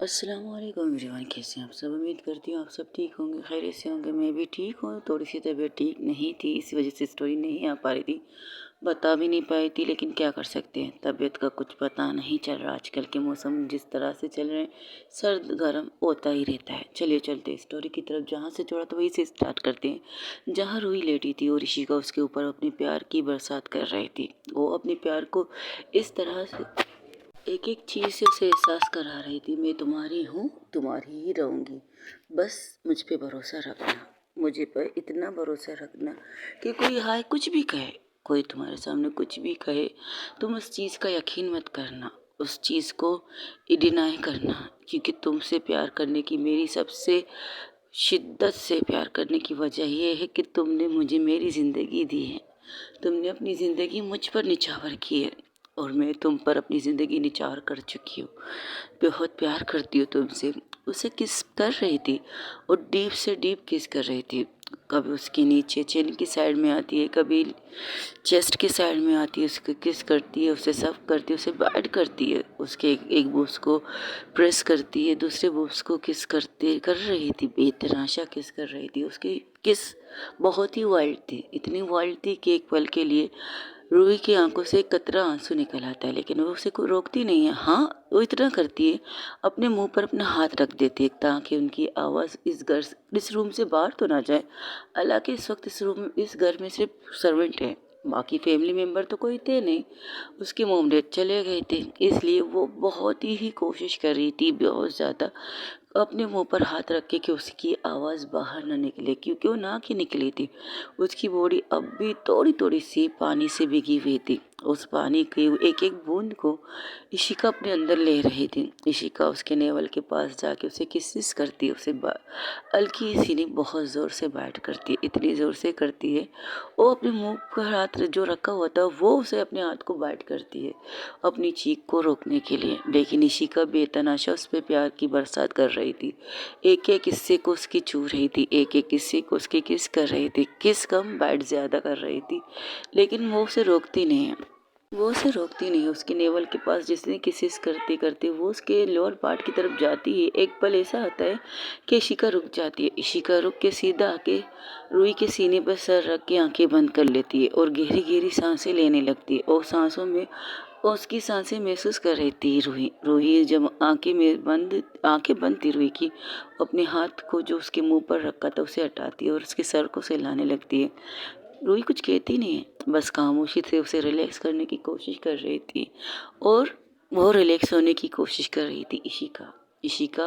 अस्सलाम वालेकुम एवरीवन, कैसे हैं आप सब। उम्मीद करती हूँ आप सब ठीक होंगे, खैरियत से होंगे। मैं भी ठीक हूँ। थोड़ी सी तबीयत ठीक नहीं थी, इसी वजह से स्टोरी नहीं आ पा रही थी, बता भी नहीं पाई थी। लेकिन क्या कर सकते हैं, तबीयत का कुछ पता नहीं चल रहा। आजकल के मौसम जिस तरह से चल रहे हैं, सर्द गर्म होता ही रहता है। चलिए चलते हैं स्टोरी की तरफ। जहाँ से छोड़ा तो वहीं से स्टार्ट करते हैं। जहाँ रूही लेटी थी और ऋषिका उसके ऊपर अपने प्यार की बरसात कर रही थी। वो अपने प्यार को इस तरह से एक एक चीज़ से उसे एहसास करा रही थी। मैं तुम्हारी हूँ, तुम्हारी ही रहूँगी, बस मुझ पे भरोसा रखना। मुझे पर इतना भरोसा रखना कि कोई हाय कुछ भी कहे, कोई तुम्हारे सामने कुछ भी कहे, तुम उस चीज़ का यकीन मत करना, उस चीज़ को डिनाई करना। क्योंकि तुमसे प्यार करने की, मेरी सबसे शिद्दत से प्यार करने की वजह यह है कि तुमने मुझे मेरी ज़िंदगी दी है। तुमने अपनी ज़िंदगी मुझ पर निछावर की है और मैं तुम पर अपनी ज़िंदगी निछावर कर चुकी हूँ। बहुत प्यार करती हूँ तुमसे। उसे किस कर रही थी और डीप से डीप किस कर रही थी। कभी उसके नीचे चेन की साइड में आती है, कभी चेस्ट की साइड में आती है, उसको किस करती है, उसे सफ करती है, उसे बाइट करती है, उसके एक बूस को प्रेस करती है, दूसरे बूस को किस करते कर रही थी, बेतहाशा किस कर रही थी। उसकी किस बहुत ही वाइल्ड थी, इतनी वाइल्ड थी कि एक पल के लिए रूही की आंखों से एक कतरा आंसू निकल आता है। लेकिन वो उसे कोई रोकती नहीं है। हाँ, वो इतना करती है, अपने मुंह पर अपना हाथ रख देती है ताकि उनकी आवाज़ इस रूम से बाहर तो ना जाए। हालांकि इस वक्त इस घर में सिर्फ सर्वेंट है, बाकी फैमिली मेम्बर तो कोई थे नहीं। उसके मॉम डैड चले गए थे, इसलिए वो बहुत ही कोशिश कर रही थी, बहुत ज़्यादा, अपने मुंह पर हाथ रख के कि उसकी आवाज़ बाहर ना निकले। क्योंकि वो ना की निकली थी, उसकी बॉडी अब भी थोड़ी थोड़ी सी पानी से भीगी हुई थी। उस पानी की एक एक बूंद को इशिका अपने अंदर ले रही थी। इशिका उसके नेवल के पास जाके उसे किसिस करती है, उसे हल्की सी नहीं, बहुत ज़ोर से बाइट करती है, इतनी ज़ोर से करती है वो अपने मुंह पर हाथ जो रखा हुआ था वो उसे अपने हाथ को बाइट करती है अपनी चीख को रोकने के लिए। लेकिन इशिका बेतनाशा उस पर प्यार की बरसात कर रही थी। एक एक हिस्से को उसकी छू रही थी, एक एक हिस्से को उसकी किस कर रही थी, किस कम बाइट ज़्यादा कर रही थी। लेकिन वो उसे रोकती नहीं है, वो उसे रोकती नहीं है। उसके नेवल के पास जिसने किसिस करते करते वो उसके लोअर पार्ट की तरफ जाती है। एक पल ऐसा आता है कि इशिका रुक जाती है। इशिका रुक के सीधा आके रूही के सीने पर सर रख के आंखें बंद कर लेती है और गहरी गहरी सांसें लेने लगती है। और सांसों में उसकी सांसें महसूस कर रही थी रूही। रूही जब आंखें बंद थी रूही की, अपने हाथ को जो उसके मुंह पर रखा था उसे हटाती है और उसके सर को सहलाने लगती है। रूही कुछ कहती नहीं है, बस खामोशी से उसे रिलैक्स करने की कोशिश कर रही थी और वो रिलैक्स होने की कोशिश कर रही थी। इशिका इशिका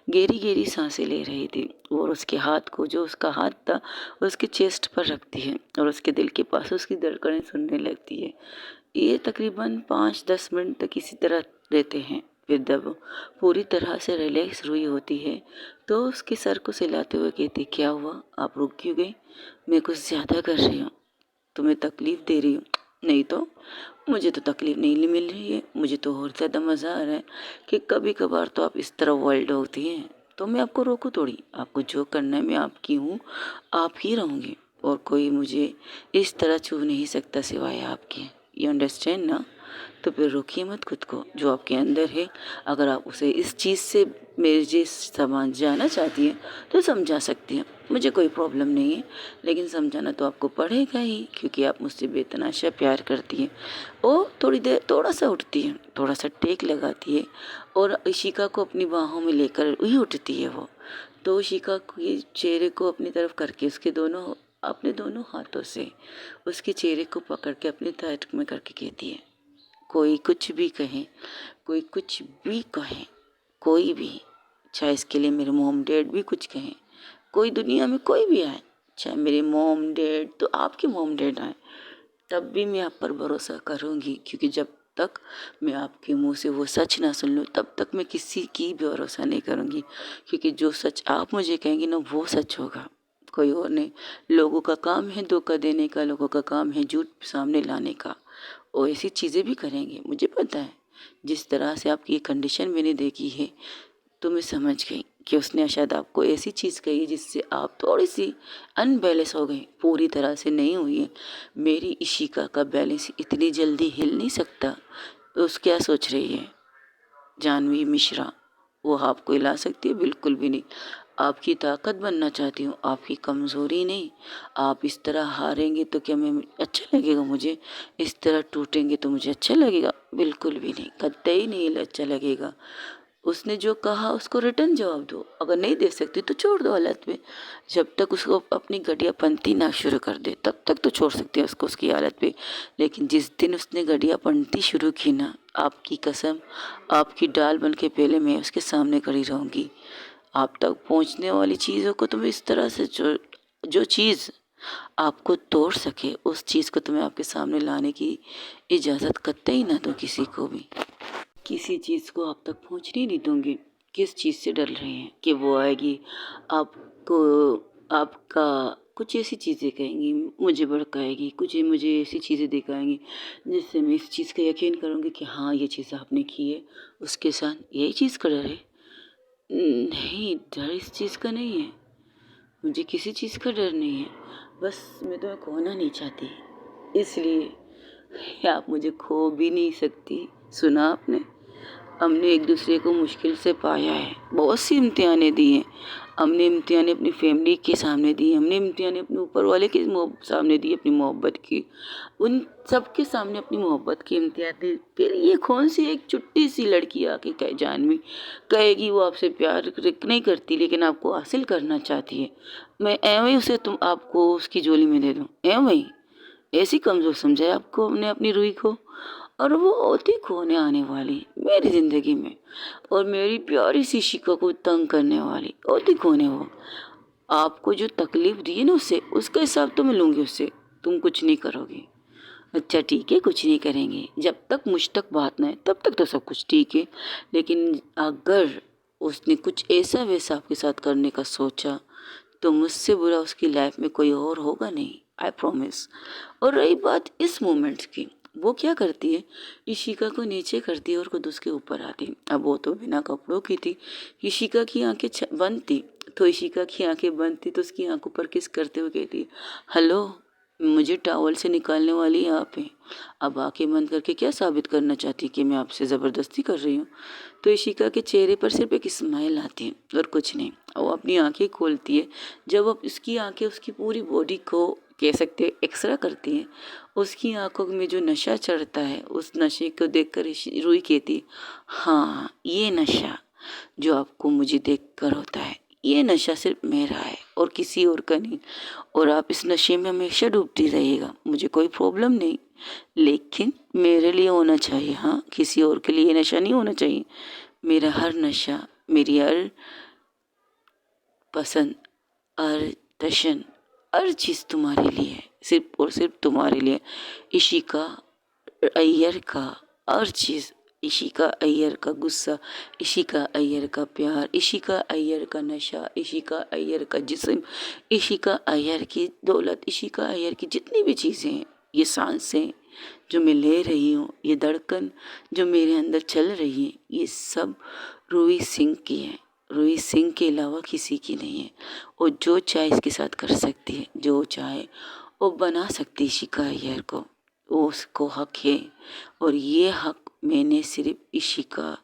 गहरी गहरी सांसें ले रही थी और उसके हाथ को, जो उसका हाथ था, उसके चेस्ट पर रखती है और उसके दिल के पास उसकी धड़कनें सुनने लगती है। ये तकरीबन 5-10 मिनट तक इसी तरह रहते हैं। फिर जब पूरी तरह से रिलैक्स हुई होती है तो उसके सर को सहलाते हुए कहती, क्या हुआ, आप रुक क्यों गई? मैं कुछ ज़्यादा कर रही हूँ, तुम्हें तकलीफ़ दे रही हूँ? नहीं तो, मुझे तो तकलीफ़ नहीं मिल रही है, मुझे तो और ज़्यादा मज़ा आ रहा है कि कभी कभार तो आप इस तरह वर्ल्ड होती हैं। तो मैं आपको रोकूँ थोड़ी, आपको जो करना है मैं आपकी हूँ, आप ही रहूँगी और कोई मुझे इस तरह छू नहीं सकता सिवाय आपके। यू अंडरस्टैंड ना? तो फिर रोकिए मत खुद को, जो आपके अंदर है। अगर आप उसे इस चीज़ से मेरे जैसे समझ जाना चाहती हैं तो समझा सकती हैं, मुझे कोई प्रॉब्लम नहीं है। लेकिन समझाना तो आपको पड़ेगा ही, क्योंकि आप मुझसे बेतनाशा प्यार करती हैं। वो थोड़ी देर थोड़ा सा उठती है, थोड़ा सा टेक लगाती है और इशिका को अपनी बाहों में लेकर वही उठती है वो। तो इशिका के चेहरे को अपनी तरफ करके अपने दोनों हाथों से उसके चेहरे को पकड़ के अपने पैर में करके कहती है, कोई कुछ भी कहे, कोई कुछ भी कहे, कोई भी, चाहे इसके लिए मेरे मॉम डैड भी कुछ कहें, कोई दुनिया में कोई भी आए, चाहे मेरे मॉम डैड तो आपके मॉम डैड आए, तब भी मैं आप पर भरोसा करूँगी। क्योंकि जब तक मैं आपके मुंह से वो सच ना सुन लूँ तब तक मैं किसी की भी भरोसा नहीं करूँगी। क्योंकि जो सच आप मुझे कहेंगी ना वो सच होगा, कोई और नहीं। लोगों का काम है धोखा देने का, लोगों का काम है झूठ सामने लाने का, और ऐसी चीज़ें भी करेंगे, मुझे पता है। जिस तरह से आपकी ये कंडीशन मैंने देखी है तो मैं समझ गई कि उसने शायद आपको ऐसी चीज़ कही है जिससे आप थोड़ी सी अनबैलेंस हो गई, पूरी तरह से नहीं हुई है। मेरी इशिका का बैलेंस इतनी जल्दी हिल नहीं सकता। तो उस क्या सोच रही है जानवी मिश्रा, वो आपको हिला सकती है? बिल्कुल भी नहीं। आपकी ताकत बनना चाहती हूँ, आपकी कमज़ोरी नहीं। आप इस तरह हारेंगे तो क्या मैं अच्छा लगेगा मुझे? इस तरह टूटेंगे तो मुझे अच्छा लगेगा? बिल्कुल भी नहीं, कतई नहीं अच्छा लगेगा। उसने जो कहा उसको रिटर्न जवाब दो। अगर नहीं दे सकती तो छोड़ दो हालत में। जब तक उसको अपनी घटियापंती ना शुरू कर दे तब तक तो छोड़ सकते हैं उसको उसकी हालत पे। लेकिन जिस दिन उसने घटियापंती शुरू की ना, आपकी कसम, आपकी डाल बन के पहले मैं उसके सामने खड़ी रहूँगी। आप तक पहुँचने वाली चीज़ों को तुम इस तरह से जो जो चीज़ आपको तोड़ सके उस चीज़ को तुम्हें आपके सामने लाने की इजाज़त कतई ना दो किसी को भी। किसी चीज़ को आप तक पहुँचने नहीं दूँगी। किस चीज़ से डर रहे हैं कि वो आएगी आपको, आपका कुछ ऐसी चीज़ें कहेंगी, मुझे भड़काएगी, कुछ मुझे ऐसी चीज़ें दिखाएंगी जिससे मैं इस चीज़ का यकीन करूँगी कि हाँ ये चीज़ आपने की है। उसके साथ यही चीज़ का डर है? नहीं, डर इस चीज़ का नहीं है। मुझे किसी चीज़ का डर नहीं है। बस मैं तुम्हें खोना नहीं चाहती, इसलिए आप मुझे खो भी नहीं सकती। सुना आपने? हमने एक दूसरे को मुश्किल से पाया है, बहुत सी इम्तिहानें दी हैं। हमने इम्तिहानें अपनी फैमिली के सामने दी, हमने इम्तिहानें अपने ऊपर वाले के सामने दी, अपनी मोहब्बत की। उन सब के सामने अपनी मोहब्बत की इम्तिहान दी। फिर ये कौन सी एक चुट्टी सी लड़की आके कहे जानवी कहेगी वो आपसे प्यार नहीं करती लेकिन आपको हासिल करना चाहती है, मैं एवं उसे तुम आपको उसकी झोली में दे दूँ? एवं ऐसी कमज़ोर समझा है आपको हमने अपनी रूही को? और वो होती खोने आने वाली मेरी ज़िंदगी में, और मेरी प्यारी सी शिका को तंग करने वाली होती खोने वो। आपको जो तकलीफ़ दी है ना उससे, उसका हिसाब तो मैं लूँगी उससे। तुम कुछ नहीं करोगे। अच्छा ठीक है, कुछ नहीं करेंगे। जब तक मुझ तक बात ना है तब तक तो सब कुछ ठीक है। लेकिन अगर उसने कुछ ऐसा वैसा आपके साथ करने का सोचा तो मुझसे बुरा उसकी लाइफ में कोई और होगा नहीं, आई प्रॉमिस। और रही बात इस मोमेंट की, वो क्या करती है, इशिका को नीचे करती है और खुद उसके ऊपर आती है। अब वो तो बिना कपड़ों की थी, इशिका की आंखें बंद थी, तो इशिका की आंखें बंद थी तो उसकी आंखों पर किस करते हुए कहती है, हेलो, मुझे टावल से निकालने वाली आप हैं। अब आंखें बंद करके क्या साबित करना चाहती है कि मैं आपसे ज़बरदस्ती कर रही हूँ? तो इशिका के चेहरे पर सिर्फ एक स्माइल आती है और कुछ नहीं। वो अपनी आंखें खोलती है। जब अब उसकी आंखें उसकी पूरी बॉडी को कह सकते हैं एक्सरा करती हैं, उसकी आंखों में जो नशा चढ़ता है उस नशे को देखकर रूही कहती है, हाँ ये नशा जो आपको मुझे देखकर होता है, ये नशा सिर्फ मेरा है और किसी और का नहीं। और आप इस नशे में हमेशा डूबती रहिएगा, मुझे कोई प्रॉब्लम नहीं, लेकिन मेरे लिए होना चाहिए। हाँ, किसी और के लिए ये नशा नहीं होना चाहिए। मेरा हर नशा, मेरी हर पसंद, हर टशन, हर चीज़ तुम्हारे लिए है, सिर्फ और सिर्फ तुम्हारे लिए। इशिका अय्यर का हर चीज़, इशिका अय्यर का गुस्सा, इशिका अय्यर का प्यार, इशिका अय्यर का नशा, इशिका अय्यर का जिस्म, इशिका अय्यर की दौलत, इशिका अय्यर की जितनी भी चीज़ें हैं, ये सांसें जो मैं ले रही हूँ, ये धड़कन जो मेरे अंदर चल रही है, ये सब रूही सिंह की है। रूही सिंह के अलावा किसी की नहीं है। वो जो चाहे इसके साथ कर सकती है, जो चाहे वो बना सकती है इशिका अय्यर को, वो उसको हक है। और ये हक मैंने सिर्फ इशिका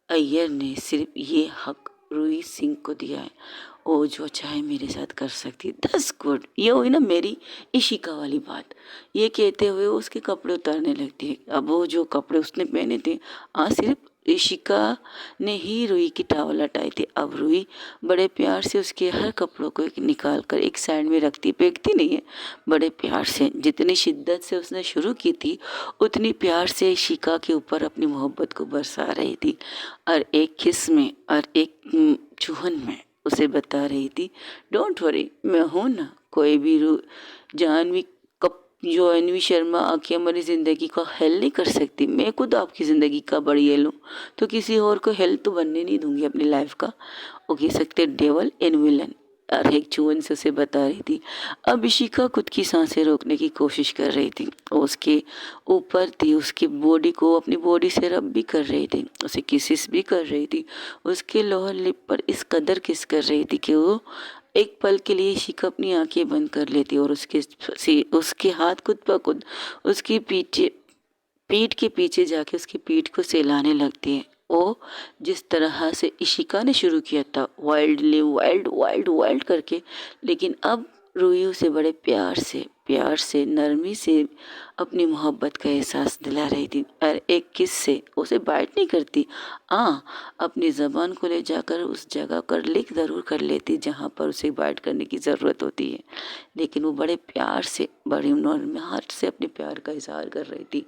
अय्यर ने सिर्फ ये हक रूही सिंह को दिया है। वो जो चाहे मेरे साथ कर सकती है। दस गुड, ये हुई ना मेरी इशिका वाली बात। ये कहते हुए वो उसके कपड़े उतारने लगती है। अब वो जो कपड़े उसने पहने थे, सिर्फ इशिका ने ही रूही की टावल हटाई थी। अब रूही बड़े प्यार से उसके हर कपड़ों को निकाल कर एक साइड में रखती, फेंकती नहीं है, बड़े प्यार से। जितनी शिद्दत से उसने शुरू की थी उतनी प्यार से इशिका के ऊपर अपनी मोहब्बत को बरसा रही थी, और एक किस में और एक चुहन में उसे बता रही थी, डोंट वरी, मैं हूँ ना। कोई भी जानवी कप जो अन्वी शर्मा आके हमारी ज़िंदगी का हेल नहीं कर सकती। मैं खुद आपकी ज़िंदगी का बड़ी हेल हूँ, तो किसी और को हेल तो बनने नहीं दूंगी अपनी लाइफ का। वो कह सकते डेवल एंड विलन, और एक चुहन से उसे बता रही थी। अब इशिका खुद की सांसें रोकने की कोशिश कर रही थी। वो उसके ऊपर थी, उसकी बॉडी को अपनी बॉडी से रब भी कर रही थी, उसे किसिस भी कर रही थी, उसके लोअर लिप पर इस कदर किस कर रही थी कि वो एक पल के लिए इशिका अपनी आंखें बंद कर लेती और उसके हाथ खुद ब खुद उसकी पीठ के पीछे जाके उसकी पीठ को सहलाने लगती है। वो जिस तरह से इशिका ने शुरू किया था वाइल्डली वाइल्ड वाइल्ड वाइल्ड करके, लेकिन अब रूही उसे बड़े प्यार से नरमी से अपनी मोहब्बत का एहसास दिला रही थी। और एक किस से उसे बाइट नहीं करती, हाँ अपनी ज़बान को ले जाकर उस जगह पर लिख ज़रूर कर लेती जहाँ पर उसे बाइट करने की ज़रूरत होती है, लेकिन वो बड़े प्यार से बड़ी नरमाहट से अपने प्यार का इजहार कर रही थी।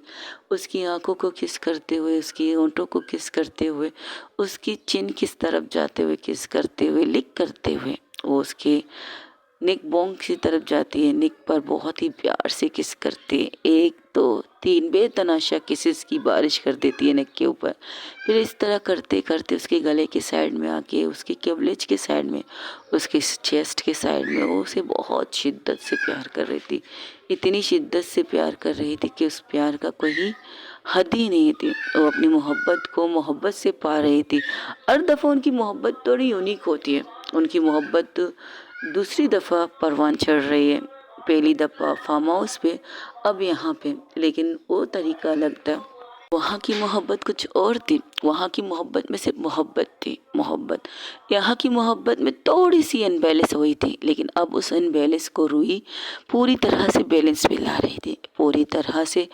उसकी आंखों को किस करते हुए, उसकी होंठों को किस करते हुए, उसकी चिन किस तरफ जाते हुए किस करते हुए, लिक करते हुए वो उसके निक बोंग की तरफ जाती है। निक पर बहुत ही प्यार से किस करती है, एक दो तीन बेतनाशा किसेस की बारिश कर देती है नेक के ऊपर। फिर इस तरह करते करते उसके गले के साइड में आके, उसके कवलेज के साइड में, उसके चेस्ट के साइड में वो उसे बहुत शिद्दत से प्यार कर रही थी। इतनी शिद्दत से प्यार कर रही थी कि उस प्यार का कोई हद ही नहीं थी। वो अपनी मोहब्बत को मोहब्बत से पा रही थी। हर दफ़ा उनकी मोहब्बत थोड़ी यूनिक होती है। उनकी मोहब्बत दूसरी दफ़ा परवान चढ़ रही है, पहली दफ़ा फार्म हाउस पे, अब यहाँ पे, लेकिन वो तरीका अलग था। वहाँ की मोहब्बत कुछ और थी। वहाँ की मोहब्बत में सिर्फ मोहब्बत थी, मोहब्बत। यहाँ की मोहब्बत में थोड़ी सी अनबैलेंस हुई थी, लेकिन अब उस अनबैलेंस को रूही पूरी तरह से बैलेंस पे ला रही थी। पूरी तरह से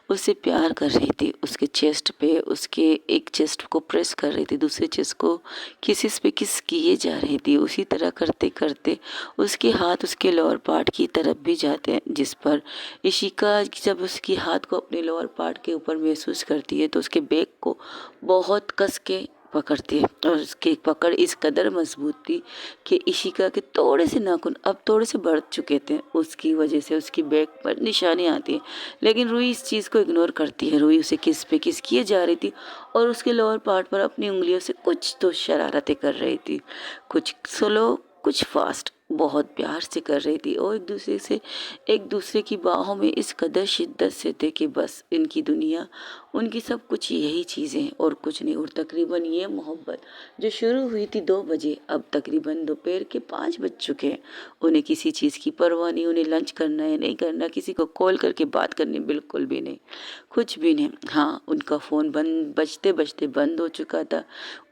उससे प्यार कर रही थी। उसके चेस्ट पे, उसके एक चेस्ट को प्रेस कर रही थी, दूसरे चेस्ट को किसिस पे किस किए जा रही थी। उसी तरह करते करते उसके हाथ उसके लोअर पार्ट की तरफ भी जाते हैं, जिस पर इशिका जब उसकी हाथ को अपने लोअर पार्ट के ऊपर महसूस करती है तो उसके बैक को बहुत कस के पकड़ती है। और उसकी पकड़ इस कदर मजबूत थी कि इशिका के थोड़े से नाखून अब थोड़े से बढ़ चुके थे। उसकी वजह से उसकी बैक पर निशानी आती है, लेकिन रूही इस चीज़ को इग्नोर करती है। रूही उसे किस पे किस किए जा रही थी और उसके लोअर पार्ट पर अपनी उंगलियों से कुछ तो शरारतें कर रही थी, कुछ स्लो कुछ फास्ट, बहुत प्यार से कर रही थी। और एक दूसरे की बाहों में इस कदर शिद्दत से थे कि बस इनकी दुनिया, उनकी सब कुछ यही चीज़ें और कुछ नहीं। और तकरीबन ये मोहब्बत जो शुरू हुई थी 2 बजे, अब तकरीबन दोपहर के 5 बज चुके हैं। उन्हें किसी चीज़ की परवाह नहीं, उन्हें लंच करना है नहीं करना, किसी को कॉल करके बात करनी बिल्कुल भी नहीं, कुछ भी नहीं। हाँ, उनका फ़ोन बंद बजते बजते बंद हो चुका था।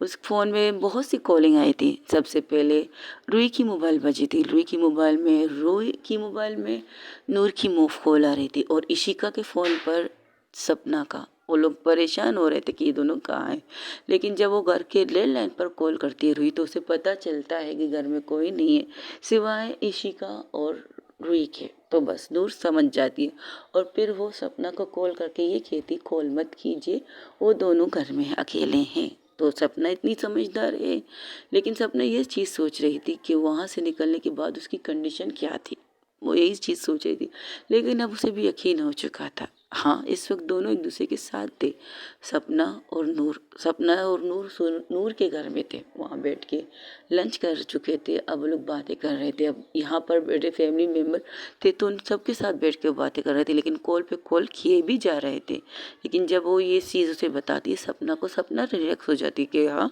उस फ़ोन में बहुत सी कॉलिंग आई थी। सबसे पहले रूही की मोबाइल बजी थी। रूही की मोबाइल में नूर की मूव कॉल आ रही थी और इशिका के फ़ोन पर सपना का। वो लोग परेशान हो रहे थे कि ये दोनों कहाँ हैं, लेकिन जब वो घर के लैंडलाइन पर कॉल करती है रूही तो उसे पता चलता है कि घर में कोई नहीं है सिवाय इशिका और रूही के। तो बस नूर समझ जाती है और फिर वो सपना को कॉल करके ये कहती, कॉल मत कीजिए, वो दोनों घर में अकेले हैं। तो सपना इतनी समझदार है, लेकिन सपना ये चीज़ सोच रही थी कि वहाँ से निकलने के बाद उसकी कंडीशन क्या थी। वो यही चीज़ सोच रही थी, लेकिन अब उसे भी यकीन हो चुका था। हाँ, इस वक्त दोनों एक दूसरे के साथ थे, सपना और नूर के घर में थे। वहाँ बैठ के लंच कर चुके थे, अब वो लोग बातें कर रहे थे। अब यहाँ पर बैठे फैमिली मेम्बर थे तो उन सबके साथ बैठ के वो बातें कर रहे थे, लेकिन कॉल पे कॉल किए भी जा रहे थे। लेकिन जब वो ये चीज़ उसे बताती है सपना को, सपना रिलैक्स हो जाती कि हाँ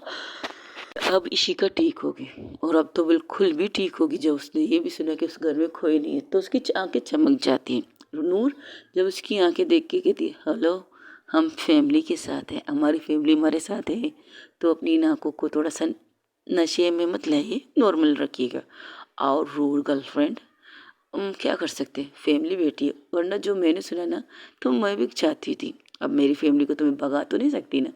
अब इशिका ठीक होगी, और अब तो बिल्कुल भी ठीक होगी। जब उसने ये भी सुना कि उस घर में कोई नहीं है तो उसकी आंखें चमक जाती हैं। नूर जब उसकी आंखें देख के कहती है, हेलो, हम फैमिली के साथ हैं, हमारी फैमिली हमारे साथ है, तो अपनी इन आंखों को थोड़ा सा नशे में मत लाइए, नॉर्मल रखिएगा। और रूल गर्लफ्रेंड, क्या कर सकते हैं, फैमिली बेटी है, वरना जो मैंने सुना ना तो मैं भी चाहती थी। अब मेरी फैमिली को तो मैं भगा तो नहीं सकती ना,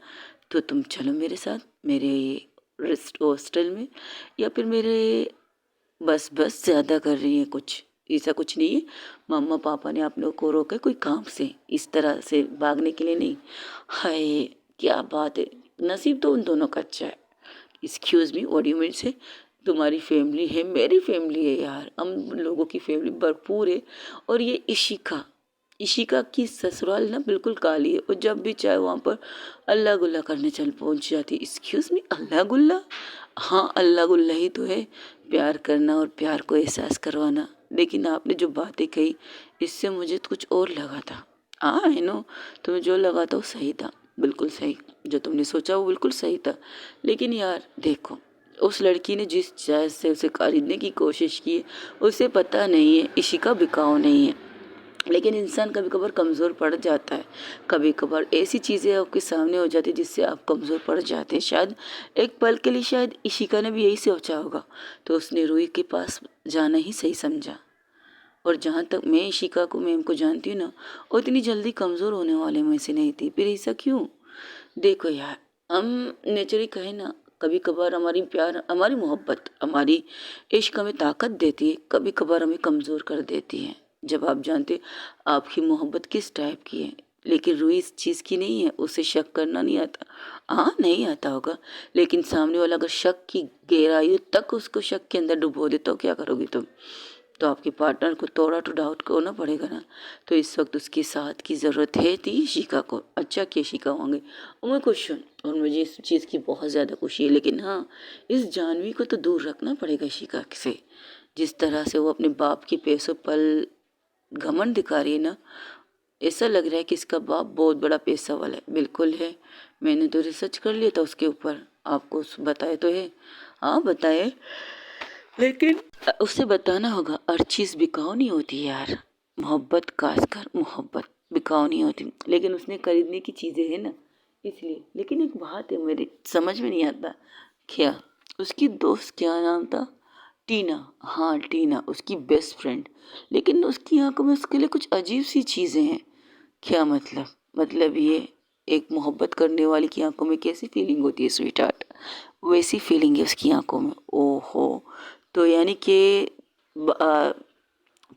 तो तुम चलो मेरे साथ मेरे रेस्ट हॉस्टल में, या फिर मेरे बस बस ज़्यादा कर रही है कुछ, ऐसा कुछ नहीं है। मम्मा पापा ने आप लोग को रोका कोई काम से, इस तरह से भागने के लिए नहीं। हाय क्या बात है, नसीब तो उन दोनों का अच्छा है। Excuse me, what you mean से, तुम्हारी फैमिली है मेरी फैमिली है यार, हम लोगों की फैमिली भरपूर है। और ये इशिका, इशिका की ससुराल ना बिल्कुल काली है, और जब भी चाहे वहाँ पर अल्लाह गुल्ला करने चल पहुँच जाती है। एक्सक्यूज़ मी, अल्लाह गुल्ला? हाँ, अल्लाह गुल्ला ही तो है, प्यार करना और प्यार को एहसास करवाना। लेकिन आपने जो बातें कही इससे मुझे तो कुछ और लगा था। हाँ आई नो, तुम्हें जो लगा था वो सही था, बिल्कुल सही, जो तुमने सोचा वो बिल्कुल सही था। लेकिन यार देखो, उस लड़की ने जिस चीज़ से उसे खरीदने की कोशिश की है, उसे पता नहीं है इशिका बिकाऊ नहीं है। लेकिन इंसान कभी कभार कमज़ोर पड़ जाता है, कभी कभार ऐसी चीज़ें आपके सामने हो जाती है जिससे आप कमज़ोर पड़ जाते हैं। शायद एक पल के लिए शायद इशिका ने भी यही सोचा होगा, तो उसने रूही के पास जाना ही सही समझा। और जहाँ तक मैं इशिका को मैम को जानती हूँ ना, वो इतनी जल्दी कमज़ोर होने वाले में से नहीं थी। फिर ऐसा क्यों? देखो यार, हम नेचुरली कहें ना, कभी कभार हमारी प्यार, हमारी मोहब्बत, हमारी इश्क हमें ताकत देती है, कभी कभार हमें कमज़ोर कर देती है। जब आप जानते आपकी मोहब्बत किस टाइप की है, लेकिन रूही इस चीज़ की नहीं है, उसे शक करना नहीं आता। हाँ, नहीं आता होगा, लेकिन सामने वाला अगर शक की गहराई तक उसको शक के अंदर डुबो दे तो क्या करोगी तुम? तो आपके पार्टनर को थोड़ा तो डाउट करना पड़ेगा ना। तो इस वक्त उसके साथ की ज़रूरत है थी शिका को। अच्छा किया शिका होंगे, और मैं खुश हूँ और मुझे इस चीज़ की बहुत ज़्यादा खुशी है। लेकिन हाँ, इस जानवी को तो दूर रखना पड़ेगा शिका से। जिस तरह से वो अपने बाप के पैसों पर घमंड दिखा रही है ना, ऐसा लग रहा है कि इसका बाप बहुत बड़ा पैसा वाला है। बिल्कुल है, मैंने तो रिसर्च कर लिया था उसके ऊपर, आपको बताए तो है। हाँ बताए, लेकिन उसे बताना होगा, हर चीज़ बिकाऊ नहीं होती यार। मोहब्बत, खासकर मोहब्बत बिकाऊ नहीं होती, लेकिन उसने खरीदने की चीज़ें हैं ना, इसलिए। लेकिन एक बात है मेरी समझ में नहीं आता, क्या उसकी दोस्त क्या नाम था? टीना। हाँ टीना, उसकी बेस्ट फ्रेंड। लेकिन उसकी आंखों में उसके लिए कुछ अजीब सी चीज़ें हैं। क्या मतलब ये एक मोहब्बत करने वाली की आंखों में कैसी फीलिंग होती है स्वीट हार्ट, वैसी फीलिंग है उसकी आंखों में। ओहो, तो यानी कि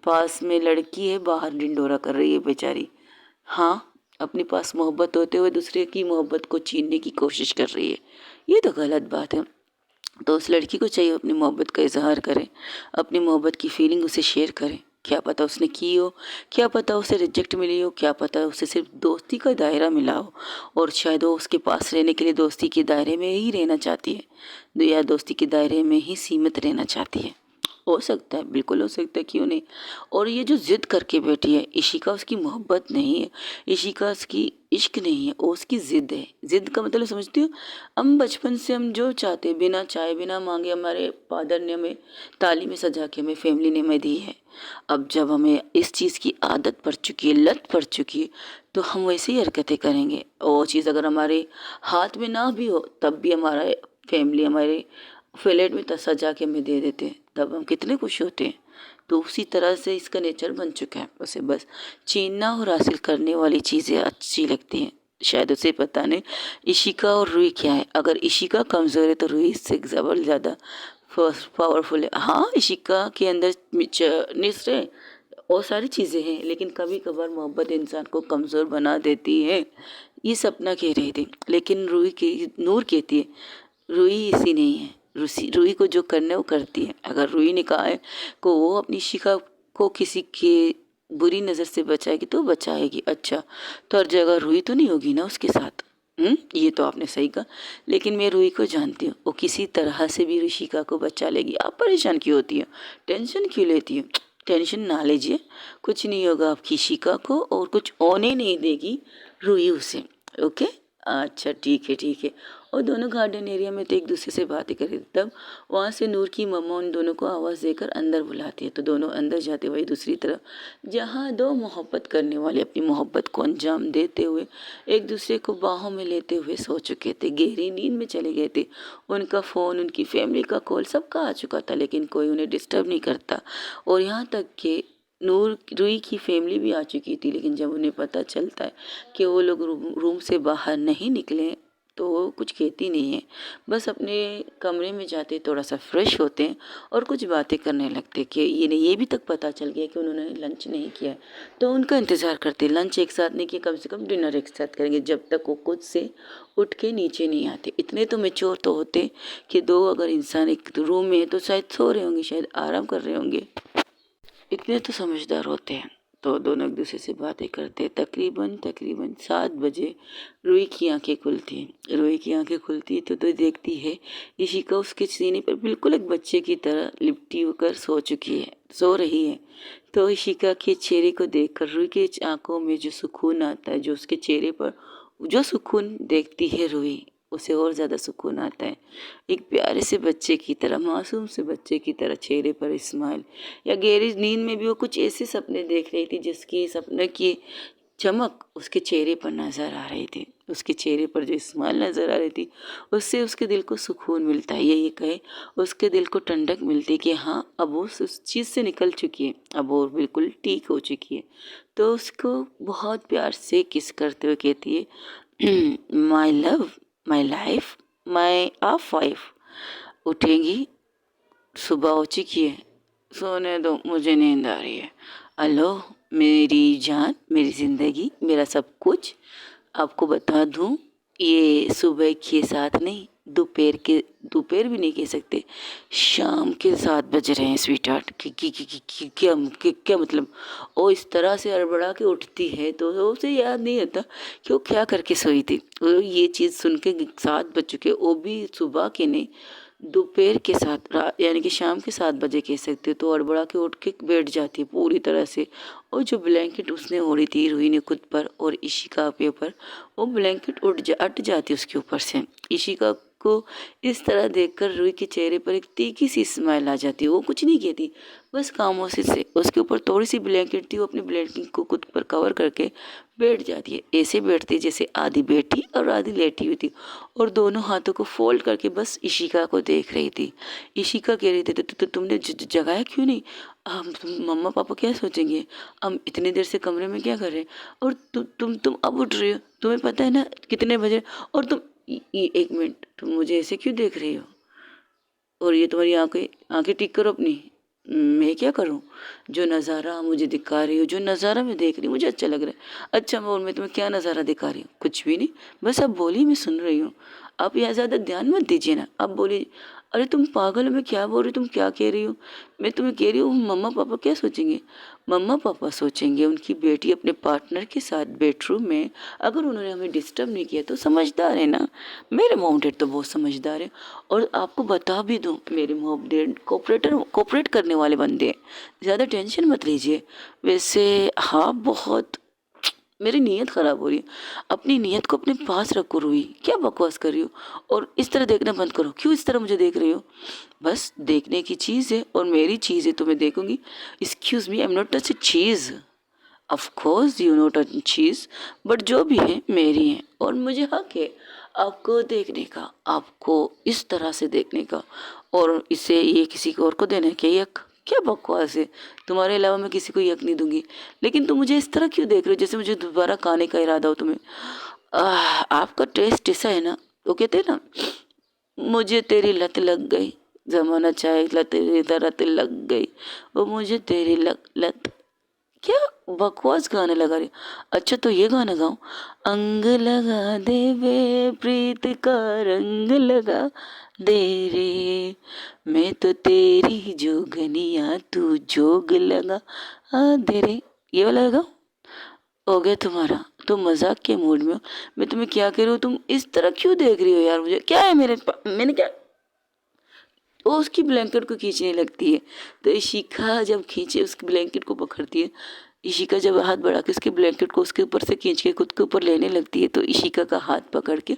पास में लड़की है, बाहर ढिंढोरा कर रही है बेचारी। हाँ, अपने पास मोहब्बत होते हुए दूसरे की मोहब्बत को छीनने की कोशिश कर रही है, ये तो गलत बात है। तो उस लड़की को चाहिए अपनी मोहब्बत का इजहार करे, अपनी मोहब्बत की फीलिंग उसे शेयर करे। क्या पता उसने की हो, क्या पता उसे रिजेक्ट मिली हो, क्या पता उसे सिर्फ दोस्ती का दायरा मिला हो, और शायद वो उसके पास रहने के लिए दोस्ती के दायरे में ही रहना चाहती है, या दोस्ती के दायरे में ही सीमित रहना चाहती है। हो सकता है, बिल्कुल हो सकता है, क्यों नहीं। और ये जो जिद करके बैठी है इशिका, उसकी मोहब्बत नहीं है, इशिका उसकी इश्क नहीं है, वो उसकी जिद है। जिद का मतलब समझती हो? हम बचपन से हम जो चाहते हैं, बिना चाहे बिना मांगे हमारे फादर ने हमें ताली में सजा के हमें फैमिली ने हमें दी है। अब जब हमें इस चीज़ की आदत पड़ चुकी है, लत पड़ चुकी है, तो हम वैसे ही हरकतें करेंगे। और वो चीज़ अगर हमारे हाथ में ना भी हो, तब भी हमारा फैमिली हमारे फ्लैट में सजा के हमें दे देते हैं, तब हम कितने खुश होते हैं। तो उसी तरह से इसका नेचर बन चुका है, उसे बस छीनना और हासिल करने वाली चीज़ें अच्छी लगती हैं। शायद उसे पता नहीं इशिका और रूही क्या है। अगर इशिका कमज़ोर है तो रूही इससे ज़बर ज़्यादा पावरफुल है। हाँ, इशिका के अंदर निश्चय और सारी चीज़ें हैं, लेकिन कभी कभार मोहब्बत इंसान को कमज़ोर बना देती है। ये सपना कह रही थी, लेकिन रूही की नूर कहती है रूही ऐसी नहीं है। रूही को जो करना है वो करती है। अगर रूही ने कहा है को वो अपनी शिखा को किसी के बुरी नज़र से बचाएगी तो बचाएगी। अच्छा, तो हर जगह रूही तो नहीं होगी ना उसके साथ। ये तो आपने सही कहा, लेकिन मैं रूही को जानती हूँ, वो किसी तरह से भी ऋषिका को बचा लेगी। आप परेशान क्यों होती हो, टेंशन क्यों लेती हो? टेंशन ना लीजिए, कुछ नहीं होगा आपकी शिका को, और कुछ होने नहीं देगी रूही उसे। ओके, अच्छा ठीक है ठीक है। और दोनों गार्डन एरिया में तो एक दूसरे से बातें कर रहे थे, तब वहाँ से नूर की मम्मा उन दोनों को आवाज़ देकर अंदर बुलाती है। तो दोनों अंदर जाते हुए दूसरी तरफ, जहाँ दो मोहब्बत करने वाले अपनी मोहब्बत को अंजाम देते हुए एक दूसरे को बाहों में लेते हुए सो चुके थे, गहरी नींद में चले गए थे। उनका फ़ोन, उनकी फैमिली का कॉल सबका आ चुका था, लेकिन कोई उन्हें डिस्टर्ब नहीं करता। और यहाँ तक कि नूर रूही की फैमिली भी आ चुकी थी, लेकिन जब उन्हें पता चलता है कि वो लोग रूम से बाहर नहीं निकले, तो वो कुछ कहती नहीं है, बस अपने कमरे में जाते थोड़ा सा फ्रेश होते हैं और कुछ बातें करने लगते कि ये भी तक पता चल गया कि उन्होंने लंच नहीं किया है, तो उनका इंतज़ार करते। लंच एक साथ नहीं किया, कम से कम डिनर एक साथ करेंगे, जब तक वो खुद से उठ के नीचे नहीं आते। इतने तो मेच्योर तो होते कि दो अगर इंसान एक रूम में है तो शायद सो रहे होंगे, शायद आराम कर रहे होंगे, इतने तो समझदार होते हैं। तो दोनों एक दूसरे से बातें करते। तकरीबन तकरीबन 7 बजे रूही की आंखें खुलती हैं। रूही की आंखें खुलती है तो देखती है इशिका उसके सीने पर बिल्कुल एक बच्चे की तरह लिपटी होकर सो रही है। तो इशिका के चेहरे को देखकर रूही की आंखों में जो सुकून आता है, जो उसके चेहरे पर जो सुकून देखती है रूही, उसे और ज़्यादा सुकून आता है। एक प्यारे से बच्चे की तरह, मासूम से बच्चे की तरह चेहरे पर स्माइल, या गहरी नींद में भी वो कुछ ऐसे सपने देख रही थी जिसकी सपने की चमक उसके चेहरे पर नज़र आ रही थी। उसके चेहरे पर जो स्माइल नज़र आ रही थी, उससे उसके दिल को सुकून मिलता है, ये कहे उसके दिल को ठंडक मिलती है कि हाँ, अब वो उस चीज़ से निकल चुकी है, अब वो बिल्कुल ठीक हो चुकी है। तो उसको बहुत प्यार से किस करते हुए कहती है, माई लव, माई लाइफ, माई आप वाइफ। उठेंगी, सुबह हो चुकी है, सोने दो, मुझे नींद आ रही है। हेलो मेरी जान, मेरी ज़िंदगी, मेरा सब कुछ। आपको बता दूं, ये सुबह के 7 नहीं, दोपहर भी नहीं कह सकते, शाम के 7 बज रहे हैं स्वीट हार्ट। क्या मतलब। वो इस तरह से अड़बड़ा के उठती है तो उसे याद नहीं आता कि वो क्या करके सोई थी। वो ये चीज़ सुन के 7 बज चुके, वो भी सुबह के नहीं, दोपहर के 7, यानी कि शाम के 7 बजे कह सकते हो। तो अड़बड़ा के उठ के बैठ जाती है पूरी तरह से, और जो ब्लैंकेट उसने ओढ़ी थी रूही ने खुद पर और इशिका के ऊपर, वो ब्लैंकेट अट जाती है उसके ऊपर से। इशिका को इस तरह देखकर रूही के चेहरे पर एक तीखी सी स्माइल आ जाती है। वो कुछ नहीं कहती, बस खामोशी से उसके ऊपर थोड़ी सी ब्लैंकेट थी, वो अपनी ब्लैंकेट को खुद पर कवर करके बैठ जाती है। ऐसे बैठती है जैसे आधी बैठी और आधी लेटी हुई थी, और दोनों हाथों को फोल्ड करके बस इशिका को देख रही थी। इशिका कह रही थी, तो तुमने जगाया क्यों नहीं? हम मम्मा पापा क्या सोचेंगे, हम इतनी देर से कमरे में क्या कर रहे हैं, और तुम अब उठ रही हो, तुम्हें पता है ना कितने बजे? और तुम एक मिनट, तुम मुझे ऐसे क्यों देख रही हो? और ये तुम्हारी आंखें आंखें ठीक करो अपनी। मैं क्या करूं? जो नज़ारा मुझे दिखा रही हो, जो नज़ारा मैं देख रही हूँ मुझे अच्छा लग रहा है। अच्छा, और मैं तुम्हें क्या नज़ारा दिखा रही हूँ? कुछ भी नहीं, बस आप बोली, मैं सुन रही हूँ। आप यहाँ ज़्यादा ध्यान मत दीजिए ना, आप बोली। अरे तुम पागल हो, मैं क्या बोल रही हूँ, तुम क्या कह रही हो? मैं तुम्हें कह रही हूँ मम्मा पापा क्या सोचेंगे? मम्मा पापा सोचेंगे उनकी बेटी अपने पार्टनर के साथ बेडरूम में, अगर उन्होंने हमें डिस्टर्ब नहीं किया तो समझदार है ना। मेरे मॉम डैड तो बहुत समझदार है। और आपको बता भी दूं, मेरे मॉम डैड कोऑपरेट करने वाले बंदे हैं, ज़्यादा टेंशन मत लीजिए। वैसे हाँ, बहुत मेरी नीयत ख़राब हो रही है। अपनी नीयत को अपने पास रखो रूही, क्या बकवास कर रही हो? और इस तरह देखना बंद करो। क्यों इस तरह मुझे देख रही हो? बस देखने की चीज़ है और मेरी चीज़ है तो मैं देखूंगी। Excuse me, I am not touch A cheese. Of course you not a cheese, but जो भी है मेरी है और मुझे हक है आपको देखने का, आपको इस तरह से देखने का, और इसे ये किसी को और को देना है क्या हक? क्या बकवास है। तुम्हारे अलावा मैं किसी को हक नहीं दूंगी। लेकिन तुम मुझे इस तरह क्यों देख रहे हो जैसे मुझे दोबारा खाने का इरादा हो तुम्हें? आपका टेस्ट ऐसा है ना, वो कहते हैं ना, मुझे तेरी लत लग गई, जमाना चाहे लत लत लग गई, वो मुझे तेरी लत। क्या बकवास गाने लगा रही। अच्छा तो ये गाना गाऊं, अंग लगा दे वे प्रीत का रंग लगा दे रे, मैं तो तेरी जोगनिया तू जोग लगा दे रे, ये वाला गाऊं? हो गया तुम्हारा, तुम मजाक के मूड में हो। मैं तुम्हें क्या कह रही हूँ, तुम इस तरह क्यों देख रही हो यार? मुझे क्या है मैंने क्या? वो उसकी ब्लैंकेट को खींचने लगती है। तो इशिका जब खींचे उसकी ब्लैंकेट को पकड़ती है, इशिका जब हाथ बढ़ा के उसके ब्लैंकेट को उसके ऊपर से खींच के खुद के ऊपर लेने लगती है, तो इशिका का हाथ पकड़ के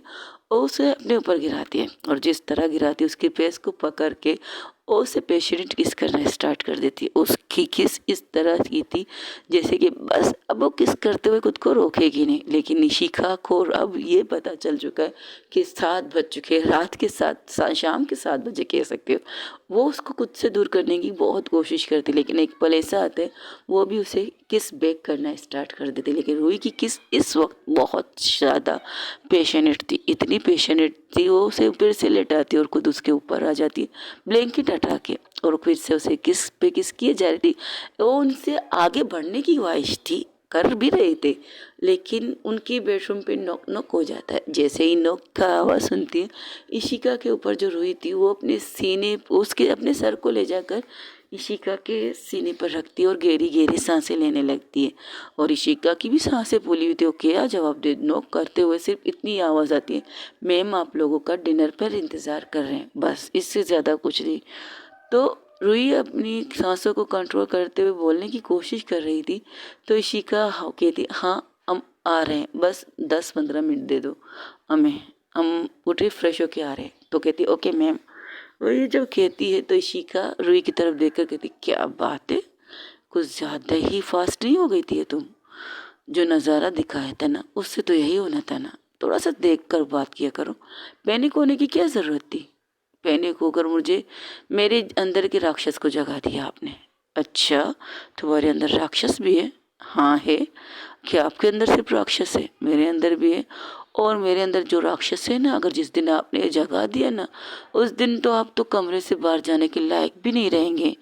वो उसे अपने ऊपर गिराती है, और जिस तरह गिराती है उसके फेस को पकड़ के वो उसे पेशेंट किस करना स्टार्ट कर देती है। उसकी किस इस तरह की थी जैसे कि बस अब वो किस करते हुए खुद को रोकेगी नहीं। लेकिन इशिका को अब ये पता चल चुका है कि 7 बज चुके हैं, रात के 7, शाम के 7 बजे कह सकते हो। वो उसको खुद से दूर करने की बहुत कोशिश करती, लेकिन एक पल ऐसा आता है वो भी उसे किस बैक करना स्टार्ट कर देती। लेकिन रूही की किस इस वक्त बहुत ज़्यादा पेशेंट थी, इतनी पेशेंट थी, वो उसे फिर से लेटाती और खुद उसके ऊपर आ जाती ब्लैंकेट हटा के, और फिर से उसे किस पे किस किए जा रही थी। वो उनसे आगे बढ़ने की ख्वाहिश थी, कर भी रहे थे, लेकिन उनकी बेडरूम पे नॉक नॉक हो जाता है। जैसे ही नॉक का आवाज़ सुनती है, इशिका के ऊपर जो रूही थी वो अपने सीने, उसके अपने सर को ले जाकर इशिका के सीने पर रखती है और गहरी गहरी सांसें लेने लगती है। और इशिका की भी सांसें फूली हुई थी। वो क्या जवाब दे, नॉक करते हुए सिर्फ इतनी आवाज़ आती है, मैम आप लोगों का डिनर पर इंतज़ार कर रहे हैं, बस इससे ज़्यादा कुछ नहीं। तो रूही अपनी सांसों को कंट्रोल करते हुए बोलने की कोशिश कर रही थी, तो इशिका कहती, हाँ हम आ रहे हैं, बस 10-15 मिनट दे दो हमें, हम उठे फ्रेश होके आ रहे हैं। तो कहती ओके मैम। वो ये जब कहती है तो इशिका रूही की तरफ देखकर कहती क्या बात है, कुछ ज़्यादा ही फास्ट नहीं हो गई थी ये तुम? जो नज़ारा दिखाया था ना उससे तो यही होना था ना, थोड़ा सा देख कर बात किया करो, पैनिक होने की क्या ज़रूरत थी? पैनिक होकर मुझे मेरे अंदर के राक्षस को जगा दिया आपने। अच्छा, तुम्हारे अंदर राक्षस भी है? हाँ है। क्या आपके अंदर सिर्फ राक्षस है? मेरे अंदर भी है। और मेरे अंदर जो राक्षस है ना, अगर जिस दिन आपने ये जगा दिया ना, उस दिन तो आप तो कमरे से बाहर जाने के लायक भी नहीं रहेंगे।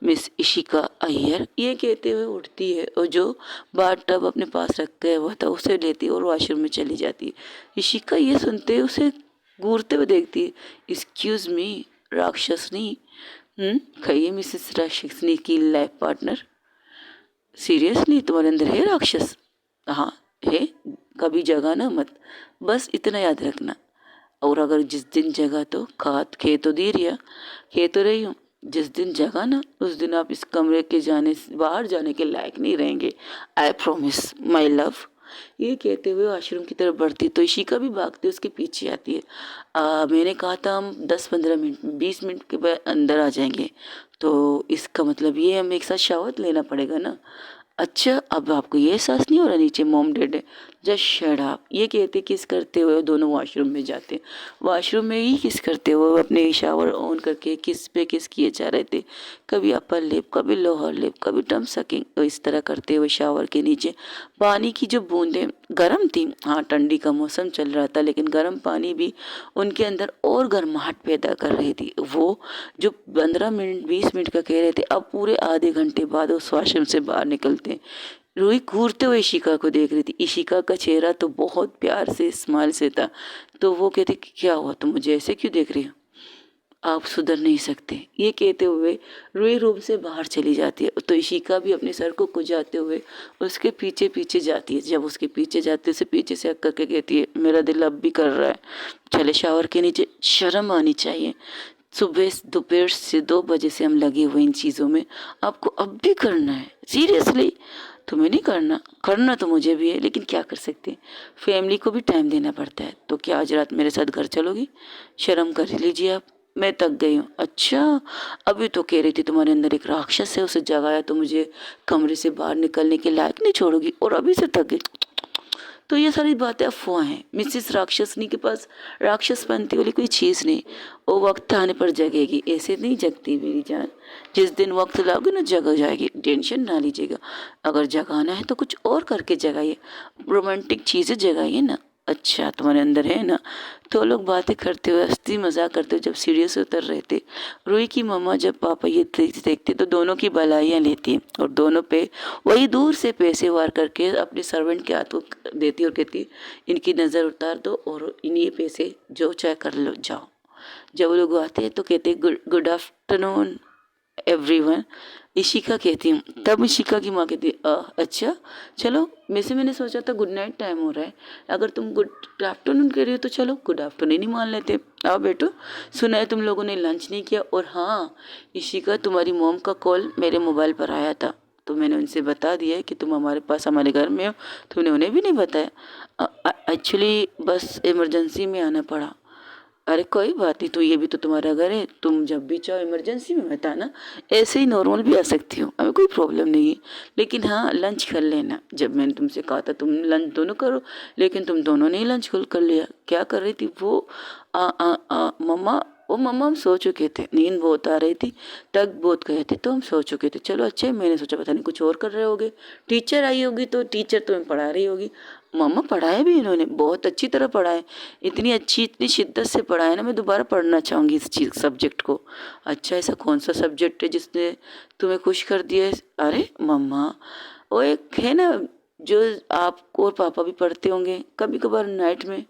मिस इशिका अय्यर ये कहते हुए उठती है और जो बाथ टब अपने पास रखा हुआ था उसे लेती है और वॉशरूम में चली जाती है। इशिका ये सुनते ही उसे घूरते हुए देखती है। एक्सक्यूज मी, राक्षसनी? कहिए मिसेस राक्षसनी की लाइफ पार्टनर, सीरियसली तुम्हारे अंदर है राक्षस? हाँ है, कभी जगाना मत, बस इतना याद रखना। और अगर जिस दिन जगा तो खात खे तो दे रिया, खे तो रही हूँ। जिस दिन जगा ना उस दिन आप इस कमरे के बाहर जाने के लायक नहीं रहेंगे। I promise my love. ये कहते हुए वॉशरूम की तरफ बढ़ती तो इशिका भी भागते उसके पीछे आती है। मैंने कहा था हम 10-15 मिनट 20 मिनट के बाद अंदर आ जाएंगे, तो इसका मतलब ये हमें एक साथ शावर लेना पड़ेगा ना। अच्छा, अब आपको ये एहसास नहीं हो रहा नीचे मॉम डेड है? Just shut up. ये कहते किस करते हुए दोनों वॉशरूम में जाते। वॉशरूम में ही किस करते हुए अपने शावर ऑन करके किस पे किस किए जा रहे थे। कभी अपर लिप, कभी लोअर लिप, कभी टम सकिंग। तो इस तरह करते हुए शावर के नीचे पानी की जो बूंदें गर्म थी, हाँ ठंडी का मौसम चल रहा था लेकिन गर्म पानी भी उनके अंदर और गर्माहट पैदा कर रही थी। वो जो 15 मिनट 20 मिनट का कह रहे थे, अब पूरे आधे घंटे बाद उस वॉशरूम से बाहर निकलते। रूही घूरते हुए इशिका को देख रही थी। इशिका का चेहरा तो बहुत प्यार से स्माइल से था। तो वो कहते कि क्या हुआ, तुम मुझे ऐसे क्यों देख रही हो? आप सुधर नहीं सकते। ये कहते हुए रूही रूम से बाहर चली जाती है। तो इशिका भी अपने सर को कुचाते हुए उसके पीछे पीछे जाती है। जब उसके पीछे जाती है उसे पीछे से हक करके कहती है मेरा दिल अब भी कर रहा है, चले शावर के नीचे। शर्म आनी चाहिए, सुबह दोपहर से 2 बजे से हम लगे हुए इन चीज़ों में, आपको अब भी करना है? सीरियसली? तुम्हें नहीं करना? करना तो मुझे भी है लेकिन क्या कर सकते हैं, फैमिली को भी टाइम देना पड़ता है। तो क्या आज रात मेरे साथ घर चलोगी? शर्म कर लीजिए आप, मैं थक गई हूँ। अच्छा, अभी तो कह रही थी तुम्हारे अंदर एक राक्षस है, उसे जगाया तो मुझे कमरे से बाहर निकलने के लायक नहीं छोड़ोगी, और अभी से थक गई। तो ये सारी बातें अफवाह हैं। मिसिस राक्षसनी के पास राक्षसपंथी वाली कोई चीज़ नहीं। वो वक्त आने पर जगेगी, ऐसे नहीं जगती मेरी जान। जिस दिन वक्त लाओगे ना जग जाएगी, टेंशन ना लीजिएगा। अगर जगाना है तो कुछ और करके जगाइए, रोमांटिक चीज़ें जगाइए ना। अच्छा, तुम्हारे अंदर है ना? तो लोग बातें करते हुए हंसती मजाक करते हुए जब सीढ़ियों से उतर रहे थे, रूही की मम्मा जब पापा ये देखते तो दोनों की भलाइयाँ लेती और दोनों पे वही दूर से पैसे वार करके अपने सर्वेंट के हाथ को देती और कहती इनकी नज़र उतार दो और इन्हीं पैसे जो चाहे कर लो जाओ। जब वो लोग आते हैं तो कहते good good afternoon everyone. Ishika कहती हूँ, तब इशिका की माँ कहती है अच्छा चलो, वैसे मैंने सोचा था गुड नाइट टाइम हो रहा है, अगर तुम गुड आफ्टरनून कह रही हो तो चलो गुड आफ्टरनून ही मान लेते। आओ बेटो, सुना है तुम लोगों ने लंच नहीं किया, और हाँ इशिका तुम्हारी मॉम का कॉल मेरे मोबाइल पर आया था, तो मैंने उनसे बता दिया है कि तुम हमारे पास हमारे घर में हो। तुमने उन्हें भी नहीं बताया? एक्चुअली बस इमरजेंसी में आना पड़ा। अरे कोई बात नहीं, तो ये भी तो तुम्हारा घर है, तुम जब भी चाहो इमरजेंसी में बताना, ऐसे ही नॉर्मल भी आ सकती हो, हमें कोई प्रॉब्लम नहीं है। लेकिन हाँ लंच कर लेना, जब मैंने तुमसे कहा था तुम लंच दोनों करो, लेकिन तुम दोनों ने ही लंच कर लिया। क्या कर रही थी वो? मम्मा, वो मम्मा हम सो चुके थे, नींद बहुत आ रही थी, थक बहुत गए थे तो हम सो चुके थे। चलो अच्छा है, मैंने सोचा पता नहीं कुछ और कर रहे होगे, टीचर आई होगी तो टीचर तुम्हें पढ़ा रही होगी। मम्मा पढ़ाया भी इन्होंने, बहुत अच्छी तरह पढ़ाए, इतनी अच्छी इतनी शिद्दत से पढ़ाया ना, मैं दोबारा पढ़ना चाहूँगी इस चीज़ सब्जेक्ट को। अच्छा, ऐसा कौन सा सब्जेक्ट है जिसने तुम्हें खुश कर दिया है? अरे मम्मा, वो एक है ना जो आपको और पापा भी पढ़ते होंगे कभी कभार नाइट में।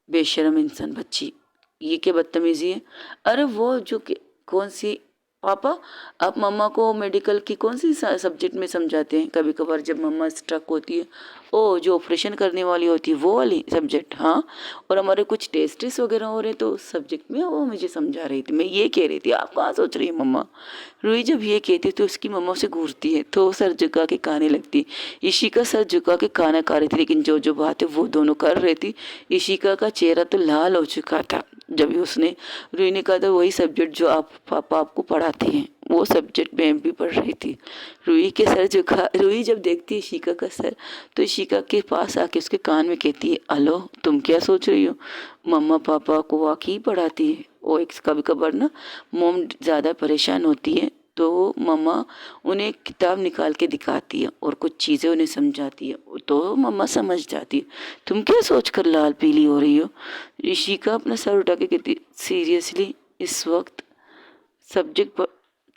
बेशर्म इंसान बच्ची, ये क्या बदतमीजी है? अरे वो जो कौन सी पापा, आप मम्मा को मेडिकल की कौन सी सब्जेक्ट में समझाते हैं? कभी कभार जब मम्मा स्ट्रक होती है, ओ जो ऑपरेशन करने वाली होती है वो वाली सब्जेक्ट, हाँ। और हमारे कुछ टेस्ट वगैरह हो रहे तो उस सब्जेक्ट में वो मुझे समझा रही थी। मैं ये कह रही थी, आप कहाँ सोच रही है मम्मा? रूही जब ये कहती तो उसकी मम्मा उसे घूरती है तो वो सर झुका के खाने लगती। इशिका सर झुका के खाना खा रही थी, लेकिन जो जो बातें वो दोनों कर रही थी, इशिका का चेहरा तो लाल हो चुका था। जब भी उसने रूही ने कहा था वही सब्जेक्ट जो आप पापा आपको पढ़ाते हैं, वो सब्जेक्ट मैं भी पढ़ रही थी। रूही के सर झुका, रूही जब देखती है इशिका का सर तो इशिका के पास आके उसके कान में कहती है, हेलो तुम क्या सोच रही हो? मम्मा पापा को वाकई पढ़ाती है। वो एक कभी कभार ना मोम ज़्यादा परेशान होती है तो मम्मा उन्हें एक किताब निकाल के दिखाती है और कुछ चीज़ें उन्हें समझाती है तो मम्मा समझ जाती है। तुम क्या सोच कर लाल पीली हो रही हो? ऋषिका अपना सर उठा के कहती, सीरियसली इस वक्त सब्जेक्ट पर?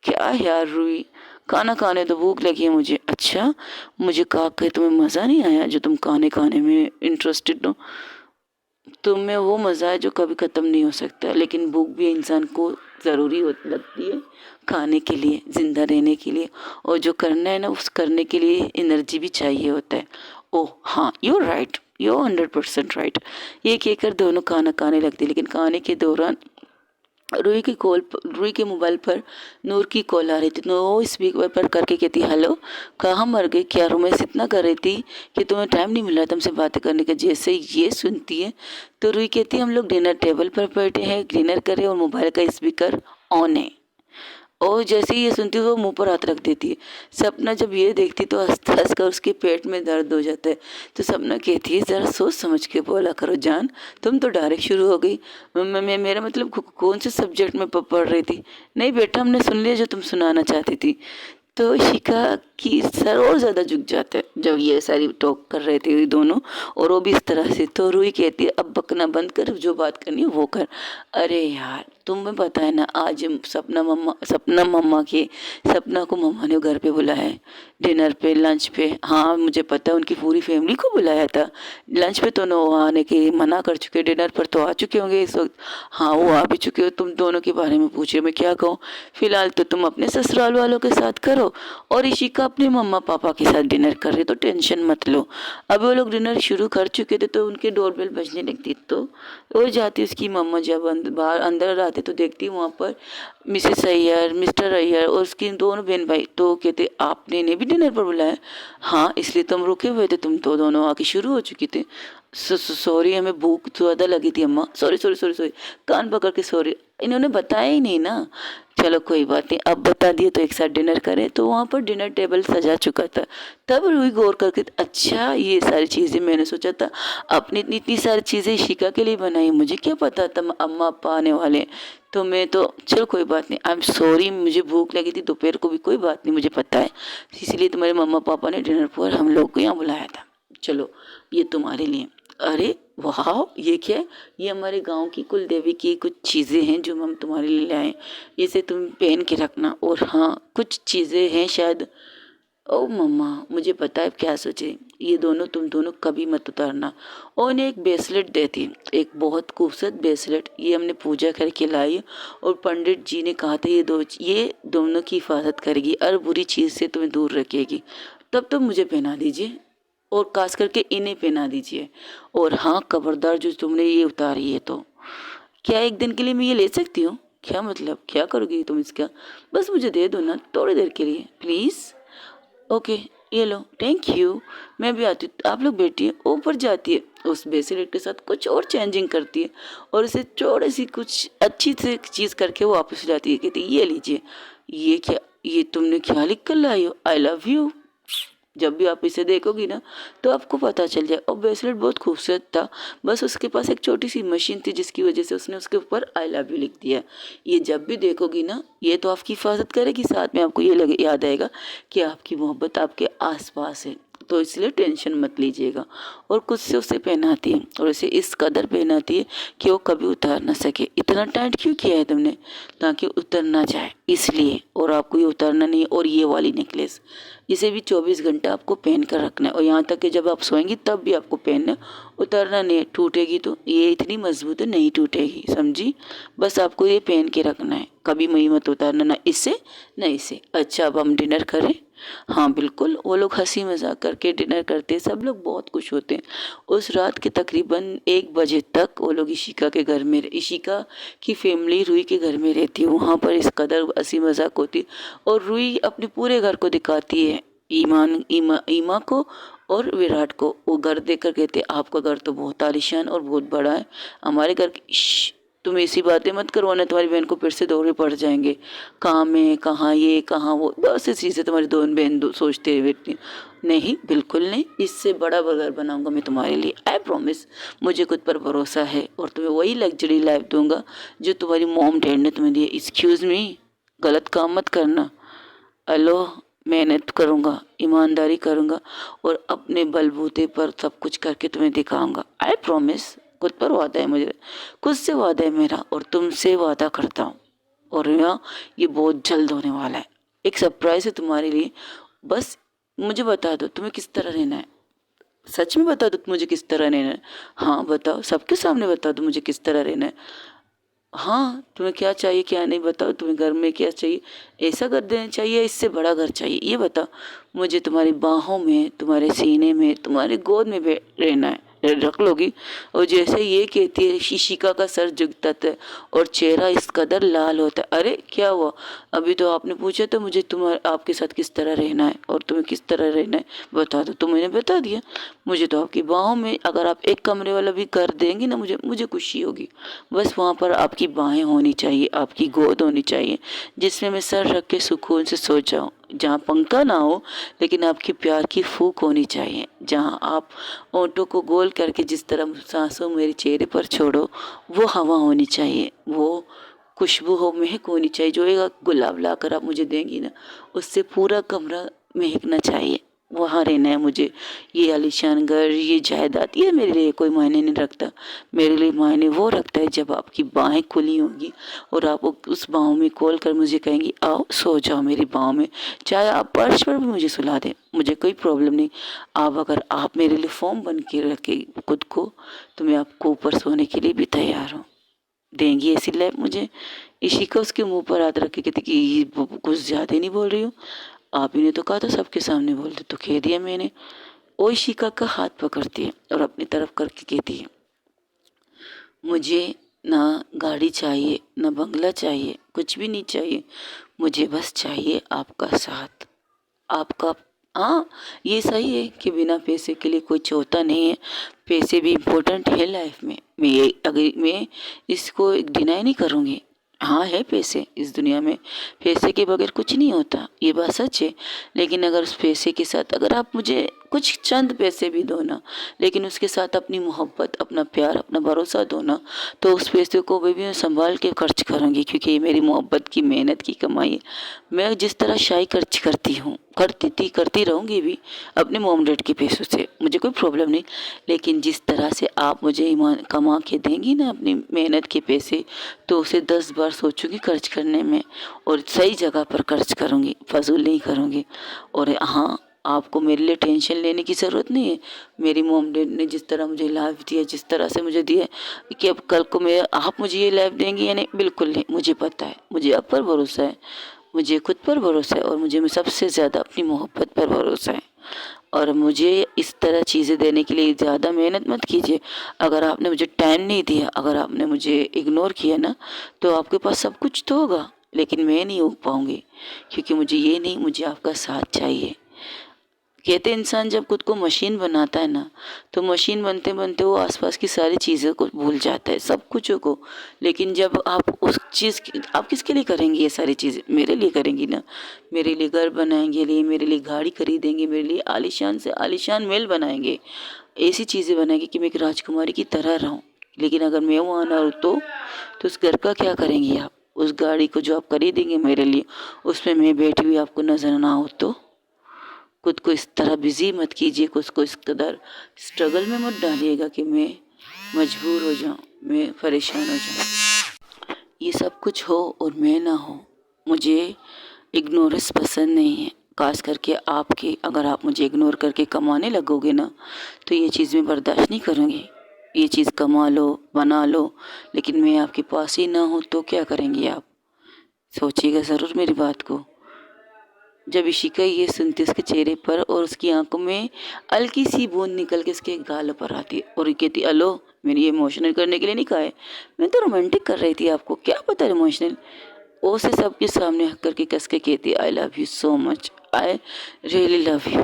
क्या यार रूही, खाना खाने तो भूख लगी है मुझे। अच्छा, मुझे कहा कि तुम्हें मज़ा नहीं आया जो तुम खाने खाने में इंटरेस्टेड हो? तुम में वो मज़ा है जो कभी ख़त्म नहीं हो सकता, लेकिन भूख भी इंसान को ज़रूरी हो लगती है खाने के लिए, ज़िंदा रहने के लिए। और जो करना है ना उस करने के लिए एनर्जी भी चाहिए होता है। ओह हाँ, यू राइट, यू 100% राइट। ये कहकर दोनों खाना खाने लगते, लेकिन खाने के दौरान रूही के मोबाइल पर नूर की कॉल आ रही थी तो वो स्पीकर पर करके कहती, हेलो, कहाँ मर गई? क्या रोमेश इतना कर रही थी कि तुम्हें टाइम नहीं मिल रहा तुमसे बातें करने का? जैसे ये सुनती है तो रूही कहती, हम लोग डिनर टेबल पर बैठे हैं, डिनर करें और मोबाइल का स्पीकर ऑन है। और जैसे ही ये सुनती है वो मुंह पर हाथ रख देती है। सपना जब ये देखती तो हंस हंस कर उसके पेट में दर्द हो जाता है। तो सपना कहती है, ज़रा सोच समझ के बोला करो जान, तुम तो डायरेक्ट शुरू हो गई। मेरा मतलब कौन से सब्जेक्ट में पढ़ रही थी? नहीं बेटा, हमने सुन लिया जो तुम सुनाना चाहती थी। तो शिखा की सर और ज़्यादा झुक जाता है जब ये सारी टॉक कर रहे थे ये दोनों, और वो भी इस तरह से। तो रूही कहती है, अब बकना बंद कर, जो बात करनी है वो कर। अरे यार, तुम्हें पता है ना आज सपना को मम्मा ने घर पे बुलाया है डिनर पे, लंच पे। हाँ मुझे पता है, उनकी पूरी फैमिली को बुलाया था लंच पे। तो वो आने के मना कर चुके, डिनर पर तो आ चुके होंगे इस वक्त। हाँ वो आ भी चुके हो। तुम दोनों के बारे में पूछ रहे हो, मैं क्या कहूँ? फिलहाल तो तुम अपने ससुराल वालों के साथ करो और इशिका अपने मम्मा पापा के साथ डिनर कर रही, तो टेंशन मत लो। अब वो लोग डिनर शुरू कर चुके थे तो उनके डोरबेल बजने लगती, तो वो जाती उसकी मम्मा जब बाहर अंदर आते तो देखती वहाँ पर मिसेस अय्यर, मिस्टर अय्यर और उसकी दोनों बहन भाई। तो कहते, आपने इन्हें भी डिनर पर बुलाया? हाँ इसलिए तो हम रुके हुए थे, तुम तो दोनों आके शुरू हो चुकी थे। सॉरी, हमें भूख ज़्यादा लगी थी अम्मा। सॉरी सॉरी सॉरी सॉरी, कान पकड़ के सॉरी। इन्होंने बताया ही नहीं ना। चलो कोई बात नहीं, अब बता दिए तो एक साथ डिनर करें। तो वहाँ पर डिनर टेबल सजा चुका था। तब रूही गौर करके, अच्छा ये सारी चीज़ें मैंने सोचा था अपनी इतनी इतनी सारी चीज़ें शिका के लिए बनाई, मुझे क्या पता था अम्मा अपा आने वाले। तो मैं तो, चलो कोई बात नहीं, आई एम सॉरी, मुझे भूख लगी थी दोपहर को भी, कोई बात नहीं मुझे पता है, इसलिए तुम्हारे मम्मा पापा ने डिनर पर हम लोग को यहाँ बुलाया था। चलो ये तुम्हारे लिए। अरे वाह, ये क्या है? ये हमारे गांव की कुल देवी की कुछ चीज़ें हैं जो हम तुम्हारे लिए लाए, इसे तुम पहन के रखना। और हाँ कुछ चीज़ें हैं शायद। ओ मम्मा, मुझे पता है क्या सोचे, ये दोनों तुम दोनों कभी मत उतारना। और उन्हें एक ब्रेसलेट देती, एक बहुत खूबसूरत ब्रेसलेट, ये हमने पूजा करके लाई और पंडित जी ने कहा था ये दोनों की हिफाजत करेगी, हर बुरी चीज़ से तुम्हें दूर रखेगी। तब तो मुझे पहना दीजिए और खास करके इन्हें पहना दीजिए। और हाँ खबरदार, जो तुमने ये उतारी है तो क्या एक दिन के लिए मैं ये ले सकती हूँ? क्या मतलब, क्या करोगी तुम इसका? बस मुझे दे दो ना थोड़ी देर के लिए प्लीज़। ओके, ये लो, थैंक यू। मैं भी आती हूँ, आप लोग बैठिए। ऊपर जाती है, उस ब्रेसलेट के साथ कुछ और चेंजिंग करती है और इसे थोड़ी सी कुछ अच्छी सी चीज़ करके वो वापस जाती है। कहती है, ये लीजिए। ये क्या, ये तुमने क्या लिख कर लाई हो? आई लव यू। जब भी आप इसे देखोगी ना तो आपको पता चल जाए। और ब्रेसलेट बहुत खूबसूरत था, बस उसके पास एक छोटी सी मशीन थी जिसकी वजह से उसने उसके ऊपर आई लव यू लिख दिया। ये जब भी देखोगी ना ये तो आपकी हिफाजत करेगी, साथ में आपको ये लगे याद आएगा कि आपकी मोहब्बत आपके आसपास है। तो इसलिए टेंशन मत लीजिएगा। और खुद से उसे पहनाती है और उसे इस कदर पहनाती है कि वो कभी उतार ना सके। इतना टाइट क्यों किया है तुमने? ताकि उतर ना जाए इसलिए, और आपको ये उतारना नहीं। और ये वाली नेकलेस, इसे भी 24 घंटा आपको पहन कर रखना है, और यहाँ तक कि जब आप सोएंगी तब भी आपको पहनना, उतारना नहीं है। टूटेगी तो ये इतनी मजबूत है, नहीं टूटेगी, समझी? बस आपको ये पहन के रखना है, कभी मई मत उतारना, ना इससे ना इससे। अच्छा, अब हम डिनर करें? हाँ बिल्कुल। वो लोग हंसी मजाक करके डिनर करते हैं, सब लोग बहुत खुश होते हैं। उस रात के तकरीबन 1 बजे तक वो लोग इशिका के घर में, इशिका की फैमिली रुई के घर में रहती है। वहाँ पर इस कदर हंसी मजाक होती है, और रुई अपने पूरे घर को दिखाती है ईमा को और विराट को। वो घर देखकर कहते हैं, आपका घर तो बहुत आलीशान और बहुत बड़ा है, हमारे घर की तुम ऐसी बातें मत करो, वरना तुम्हारी बहन को फिर से दौरे पड़ जाएंगे। कहाँ मैं, कहाँ ये, कहाँ वो, बहुत सी चीज़ें तुम्हारी दोनों बहन सोचते हुए बैठती। नहीं बिल्कुल नहीं, इससे बड़ा घर बनाऊंगा मैं तुम्हारे लिए, आई प्रॉमिस। मुझे खुद पर भरोसा है, और तुम्हें वही लग्जरी लाइफ दूंगा जो तुम्हारी मॉम डैड ने तुम्हें दी। एक्सक्यूज़ मी, गलत काम मत करना। हेलो, मेहनत करूँगा, ईमानदारी करूँगा, और अपने बलबूते पर सब कुछ करके तुम्हें दिखाऊंगा, आई प्रॉमिस। खुद पर वादा है मुझे, खुद से वादा है मेरा, और तुमसे वादा करता हूँ। और यहाँ ये बहुत जल्द होने वाला है, एक सरप्राइज है तुम्हारे लिए। बस मुझे बता दो तुम्हें किस तरह रहना है। सच में बता दो मुझे किस तरह रहना है। हाँ बताओ, सबके सामने बता दो मुझे किस तरह रहना है। हाँ, तुम्हें क्या चाहिए क्या नहीं बताओ, तुम्हें घर में क्या चाहिए, ऐसा घर देना चाहिए, इससे बड़ा घर चाहिए, ये बताओ। मुझे तुम्हारी बाहों में, तुम्हारे सीने में, तुम्हारे गोद में रहना है, रख लोगी? और जैसे ये कहती है, शिशिका का सर झुकता है और चेहरा इस कदर लाल होता है। अरे क्या हुआ? अभी तो आपने पूछा था मुझे तुम्हारे आपके साथ किस तरह रहना है और तुम्हें किस तरह रहना है, बता दो। तो मैंने बता दिया, मुझे तो आपकी बाहों में, अगर आप एक कमरे वाला भी कर देंगी ना, मुझे मुझे खुशी होगी। बस वहाँ पर आपकी बाहें होनी चाहिए, आपकी गोद होनी चाहिए, जिसमें मैं सर रख के सुकून से सो जाऊँ, जहाँ पंखा ना हो लेकिन आपकी प्यार की फूंक होनी चाहिए, जहाँ आप ओंठों को गोल करके जिस तरह सांसों मेरे चेहरे पर छोड़ो, वो हवा होनी चाहिए, वो खुशबू हो, महक होनी चाहिए। जो एक गुलाब ला कर आप मुझे देंगी ना, उससे पूरा कमरा महकना चाहिए। वहाँ रहना है मुझे। ये आलीशान घर, ये जायदाद, ये मेरे लिए कोई मायने नहीं रखता। मेरे लिए मायने वो रखता है जब आपकी बाहें खुली होंगी और आप उस बाहों में खोल कर मुझे कहेंगी, आओ सो जाओ मेरी बाहों में। चाहे आप फर्श पर भी मुझे सुला दें, मुझे कोई प्रॉब्लम नहीं। अगर आप मेरे लिए फॉर्म बन के रखे खुद को, तो मैं आपको ऊपर सोने के लिए भी तैयार हूँ। देंगी ऐसी लाइफ मुझे? इशिका उसके मुंह पर हाथ रख के कहती कि ये कुछ ज़्यादा ही नहीं बोल रही हूँ, आप ही ने तो कहा था सबके सामने बोल दे, तो कह दिया मैंने। वो इशिका का हाथ पकड़ती है और अपनी तरफ करके कहती है, मुझे ना गाड़ी चाहिए, ना बंगला चाहिए, कुछ भी नहीं चाहिए, मुझे बस चाहिए आपका साथ, आपका। हाँ, ये सही है कि बिना पैसे के लिए कुछ होता नहीं है, पैसे भी इम्पोर्टेंट है लाइफ में। मैं इसको डिनाई नहीं करूँगी। हाँ, है पैसे इस दुनिया में, पैसे के बगैर कुछ नहीं होता, ये बात सच है। लेकिन अगर उस पैसे के साथ अगर आप मुझे कुछ चंद पैसे भी दो ना, लेकिन उसके साथ अपनी मोहब्बत, अपना प्यार, अपना भरोसा दो ना, तो उस पैसे को भी मैं संभाल के खर्च करूँगी, क्योंकि ये मेरी मोहब्बत की, मेहनत की कमाई है। मैं जिस तरह शाही खर्च करती हूँ, करती रहूँगी भी अपने मॉम डैड के पैसों से, मुझे कोई प्रॉब्लम नहीं। लेकिन जिस तरह से आप मुझे ईमान कमा के देंगी ना अपनी मेहनत के पैसे, तो उसे 10 बार सोचूंगी खर्च करने में, और सही जगह पर खर्च करूँगी, फजूल नहीं करूँगी। और हाँ, आपको मेरे लिए टेंशन लेने की ज़रूरत नहीं है। मेरी मॉम डैड ने जिस तरह मुझे लाइफ दिया, जिस तरह से मुझे दिया, कि अब कल को मैं आप मुझे ये लाइफ देंगी या नहीं, बिल्कुल नहीं। मुझे पता है, मुझे आप पर भरोसा है, मुझे खुद पर भरोसा है, और मुझे सबसे ज़्यादा अपनी मोहब्बत पर भरोसा है। और मुझे इस तरह चीज़ें देने के लिए ज़्यादा मेहनत मत कीजिए। अगर आपने मुझे टाइम नहीं दिया, अगर आपने मुझे इग्नोर किया ना, तो आपके पास सब कुछ तो होगा, लेकिन मैं नहीं हो पाऊँगी, क्योंकि मुझे ये नहीं, मुझे आपका साथ चाहिए। कहते इंसान जब खुद को मशीन बनाता है ना, तो मशीन बनते बनते वो आसपास की सारी चीज़ों को भूल जाता है, सब कुछ को। लेकिन जब आप उस चीज़ आप किसके लिए करेंगी ये सारी चीज़ें? मेरे लिए करेंगी ना। मेरे लिए घर बनाएंगे, मेरे लिए गाड़ी खरीदेंगे, मेरे लिए आलीशान से आलीशान महल बनाएंगे, ऐसी चीज़ें बनाएंगे कि मैं एक राजकुमारी की तरह रहूं। लेकिन अगर मैं वहाँ ना हूँ तो उस घर का क्या करेंगी आप? उस गाड़ी को जो आप खरीदेंगे मेरे लिए, उसमें मैं बैठी हुई आपको नजर ना हो तो खुद को इस तरह बिजी मत कीजिए, खुद को इस कदर स्ट्रगल में मत डालिएगा कि मैं मजबूर हो जाऊँ, मैं परेशान हो जाऊँ। ये सब कुछ हो और मैं ना हो, मुझे इग्नोरेंस पसंद नहीं है। खास करके आपके, अगर आप मुझे इग्नोर करके कमाने लगोगे ना, तो ये चीज़ मैं बर्दाश्त नहीं करूँगी। ये चीज़ कमा लो, बना लो, लेकिन मैं आपके पास ही ना हूँ तो क्या करेंगी आप? सोचिएगा ज़रूर मेरी बात को। जब इशिका ये सुनती, उसके चेहरे पर और उसकी आंखों में हल्की सी बूंद निकल के उसके गालों पर आती है और ये कहती, अलो, मैंने ये इमोशनल करने के लिए नहीं कहा है, मैं तो रोमांटिक कर रही थी, आपको क्या पता इमोशनल। वो से सबके सामने हक करके कस के कहती, आई love you so much, I really love you.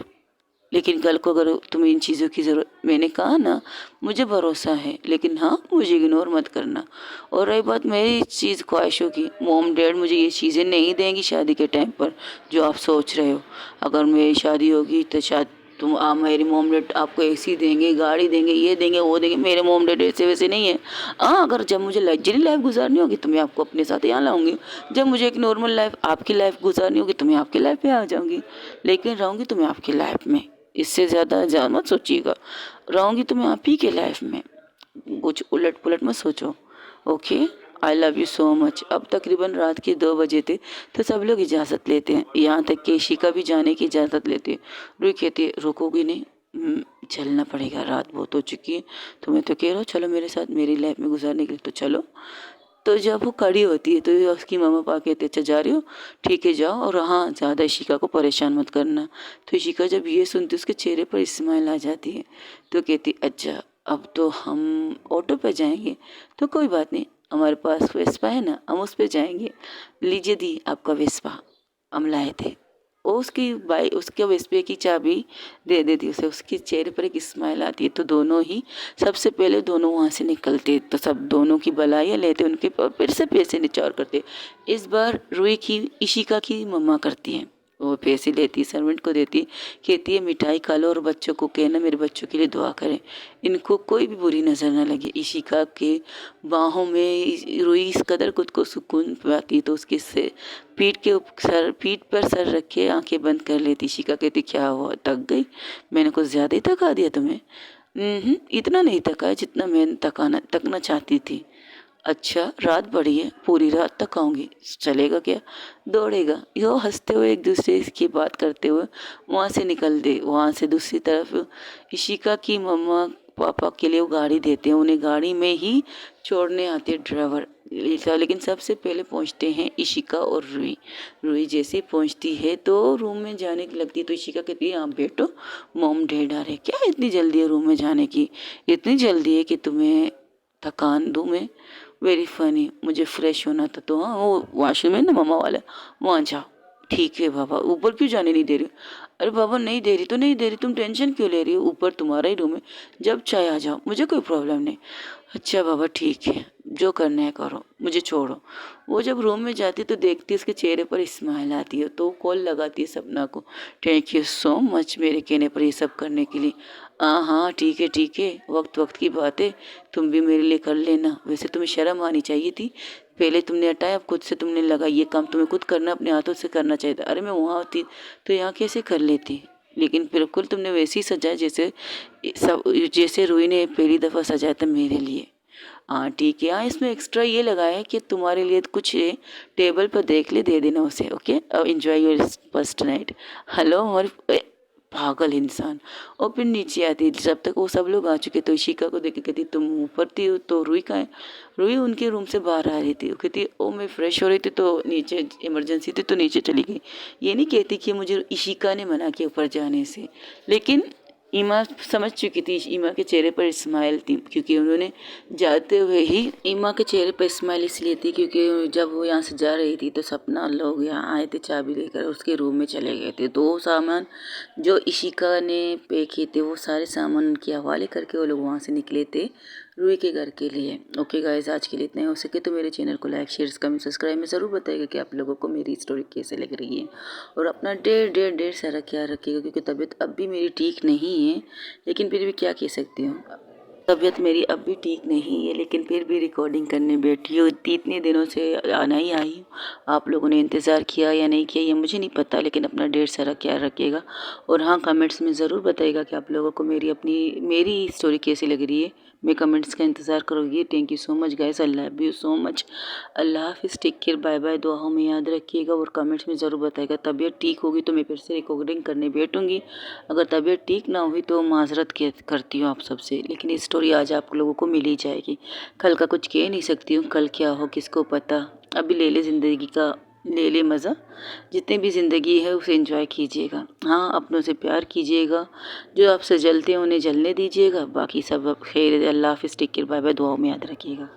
लेकिन कल को अगर तुम्हें इन चीज़ों की ज़रूरत, मैंने कहा ना, मुझे भरोसा है, लेकिन हाँ, मुझे इग्नोर मत करना। और रही बात मेरी चीज़ ख्वाहिशों की, मॉम डैड मुझे ये चीज़ें नहीं देंगी शादी के टाइम पर जो आप सोच रहे हो। अगर मेरी शादी होगी तो शायद मेरी मॉम डैड आपको एसी देंगे, गाड़ी देंगे, ये देंगे, वो देंगे। मेरे मॉम डैड ऐसे वैसे नहीं है। हाँ, अगर जब मुझे लग्जरी लाइफ गुजारनी होगी तो मैं आपको अपने साथ यहाँ लाऊंगी। जब मुझे एक नॉर्मल लाइफ, आपकी लाइफ गुजारनी होगी तो मैं आपकी लाइफ में आ जाऊंगी। लेकिन रहूँगी तो मैं आपकी लाइफ में, इससे ज़्यादा मत सोचिएगा। रहूँगी तो मैं आप ही के लाइफ में, कुछ उलट पुलट मत सोचो। Okay, I love you so much. अब तकरीबन रात के 2 बजे थे तो सब लोग इजाज़त लेते हैं, यहाँ तक कि इशिका भी जाने की इजाज़त लेती है। रुई कहती है, रुकोगी नहीं? चलना पड़ेगा, रात बहुत हो चुकी है। तो मैं तो कह रहा हूँ चलो मेरे साथ, मेरी लाइफ में गुजारने के लिए तो चलो। तो जब वो खड़ी होती है तो उसकी मम्मा पापा कहते, अच्छा जा रही हो, ठीक है जाओ, और हाँ, ज़्यादा इशिका को परेशान मत करना। तो इशिका जब ये सुनती, उसके चेहरे पर स्माइल आ जाती है। तो कहती, अच्छा अब तो हम ऑटो पे जाएंगे, तो कोई बात नहीं, हमारे पास वेस्पा है ना, हम उस पे जाएंगे। लीजिए दी आपका वेस्पा, हम लाए थे। वो उसकी बाई, उसके वेस्पे की चाबी दे देती उसे। उसके चेहरे पर एक स्माइल आती है। तो दोनों ही, सबसे पहले दोनों वहाँ से निकलते, तो सब दोनों की बलाइयाँ लेते, उनके फिर से पैसे निचौर करते। इस बार रुई की, इशिका की मम्मा करती हैं, वो पैसे लेती, सर्वेंट को देती, कहती है मिठाई खा लो और बच्चों को कहना मेरे बच्चों के लिए दुआ करें, इनको कोई भी बुरी नज़र ना लगे। इशिका के बाहों में रुई इस कदर खुद को सुकून पाती, तो उसके से पीठ पर सर रख के आंखें बंद कर लेती। इशिका कहती, क्या हुआ, थक गई? मैंने कुछ ज़्यादा ही थका दिया तुम्हें? इतना नहीं थका है जितना मैं थकना चाहती थी। अच्छा, रात बड़ी है, पूरी रात तक आऊँगी, चलेगा क्या? दौड़ेगा। यो हंसते हुए एक दूसरे की बात करते हुए वहाँ से निकल दे। वहाँ से दूसरी तरफ इशिका की मम्मा पापा के लिए वो गाड़ी देते हैं, उन्हें गाड़ी में ही छोड़ने आते ड्राइवर। लेकिन सबसे पहले पहुँचते हैं इशिका और रुई। रुई जैसे पहुँचती है तो रूम में जाने की लगती है, तो इशिका कहती है, आप बैठो, मॉम डैड आ रहे। क्या इतनी जल्दी है रूम में जाने की? इतनी जल्दी है कि तुम्हें थकान दूँ मैं? वेरी फनी, मुझे फ्रेश होना था, तो हाँ, वो वॉशरूम है ना मम्मा वाला, वहाँ जाओ। ठीक है बाबा, ऊपर क्यों जाने नहीं दे रही? अरे बाबा, नहीं दे रही तो नहीं दे रही, तुम टेंशन क्यों ले रही हो? ऊपर तुम्हारा ही रूम है, जब चाहे आ जाओ, मुझे कोई प्रॉब्लम नहीं। अच्छा बाबा ठीक है, जो करना है करो, मुझे छोड़ो। वो जब रूम में जाती तो देखती उसके चेहरे पर स्माइल आती है, तो कॉल लगाती है सपना को, थैंक यू सो मच मेरे कहने पर ये सब करने के लिए। हाँ हाँ ठीक है, वक्त वक्त की बात है, तुम भी मेरे लिए कर लेना। वैसे तुम्हें शर्म आनी चाहिए थी, पहले तुमने हटाया, अब खुद से तुमने लगा, ये काम तुम्हें खुद करना, अपने हाथों से करना चाहिए था। अरे मैं वहाँ होती तो यहाँ कैसे कर लेती? लेकिन बिल्कुल तुमने वैसे ही सजाया जैसे रूही ने पहली दफ़ा सजाया था मेरे लिए। हाँ ठीक है, हाँ इसमें एक्स्ट्रा ये लगा है कि तुम्हारे लिए कुछ टेबल पर देख ले, दे देना उसे। ओके, अब enjoy your first night. Hello हमारी पागल इंसान। और फिर नीचे आती, जब तक वो सब लोग आ चुके तो इशिका को देख के कहती, तुम ऊपर थी तो रुई कहाँ है? रुई उनके रूम से बाहर आ रही थी। वो कहती, ओ मैं फ्रेश हो रही थी तो नीचे इमरजेंसी थी तो नीचे चली गई। ये नहीं कहती कि मुझे इशिका ने मना किया ऊपर जाने से, लेकिन ईमा समझ चुकी थी, ईमा के चेहरे पर स्माइल थी, क्योंकि उन्होंने जाते हुए ही, ईमा के चेहरे पर स्माइल इसलिए थी क्योंकि जब वो यहाँ से जा रही थी तो सपना लोग यहाँ आए थे चाबी लेकर, उसके रूम में चले गए थे। तो वो सामान जो इशिका ने पे किए थे वो सारे सामान उनके हवाले करके वो लोग वहाँ से निकले थे रूही के घर के लिए। ओके गाइस, आज के लिए इतना ही। हो सके तो मेरे चैनल को लाइक शेयर कमेंट सब्सक्राइब में ज़रूर बताइएगा कि आप लोगों को मेरी स्टोरी कैसे लग रही है। और अपना ढेर सारा ख्याल रखिएगा, क्योंकि तबीयत अब भी मेरी ठीक नहीं है, लेकिन फिर भी क्या कह सकती हूँ। तबीयत मेरी अब भी ठीक नहीं है, लेकिन फिर भी रिकॉर्डिंग करने बैठी हूँ। इतने दिनों से आना ही आई हूँ। आप लोगों ने इंतज़ार किया या नहीं किया ये मुझे नहीं पता, लेकिन अपना ढेर सारा ख्याल रखिएगा। और हाँ, कमेंट्स में ज़रूर बताइएगा कि आप लोगों को मेरी स्टोरी कैसी लग रही है। मैं कमेंट्स का इंतज़ार करूँगी। Thank you so much guys, I love you so much. Allah हाफ़िज़, टेक केयर, बाय बाय। दुआओं में याद रखिएगा और कमेंट्स में ज़रूर बताइएगा। तबीयत ठीक होगी तो मैं फिर से रिकॉर्डिंग करने बैठूँगी। अगर तबीयत ठीक ना हुई तो माज़रत करती हूँ आप सबसे, लेकिन ये स्टोरी आज आप लोगों को मिल ही जाएगी। कल का कुछ कह नहीं सकती हूँ, कल क्या हो किसको पता। अभी ले ले ज़िंदगी का, ले ले मज़ा। जितनी भी ज़िंदगी है उसे एंजॉय कीजिएगा। हाँ, अपनों से प्यार कीजिएगा। जो आपसे जलते हैं उन्हें जलने दीजिएगा। बाकी सब अब खैर है। अल्लाह हाफ़िज़, टेक केयर, बाय बाय। दुआओं में याद रखिएगा।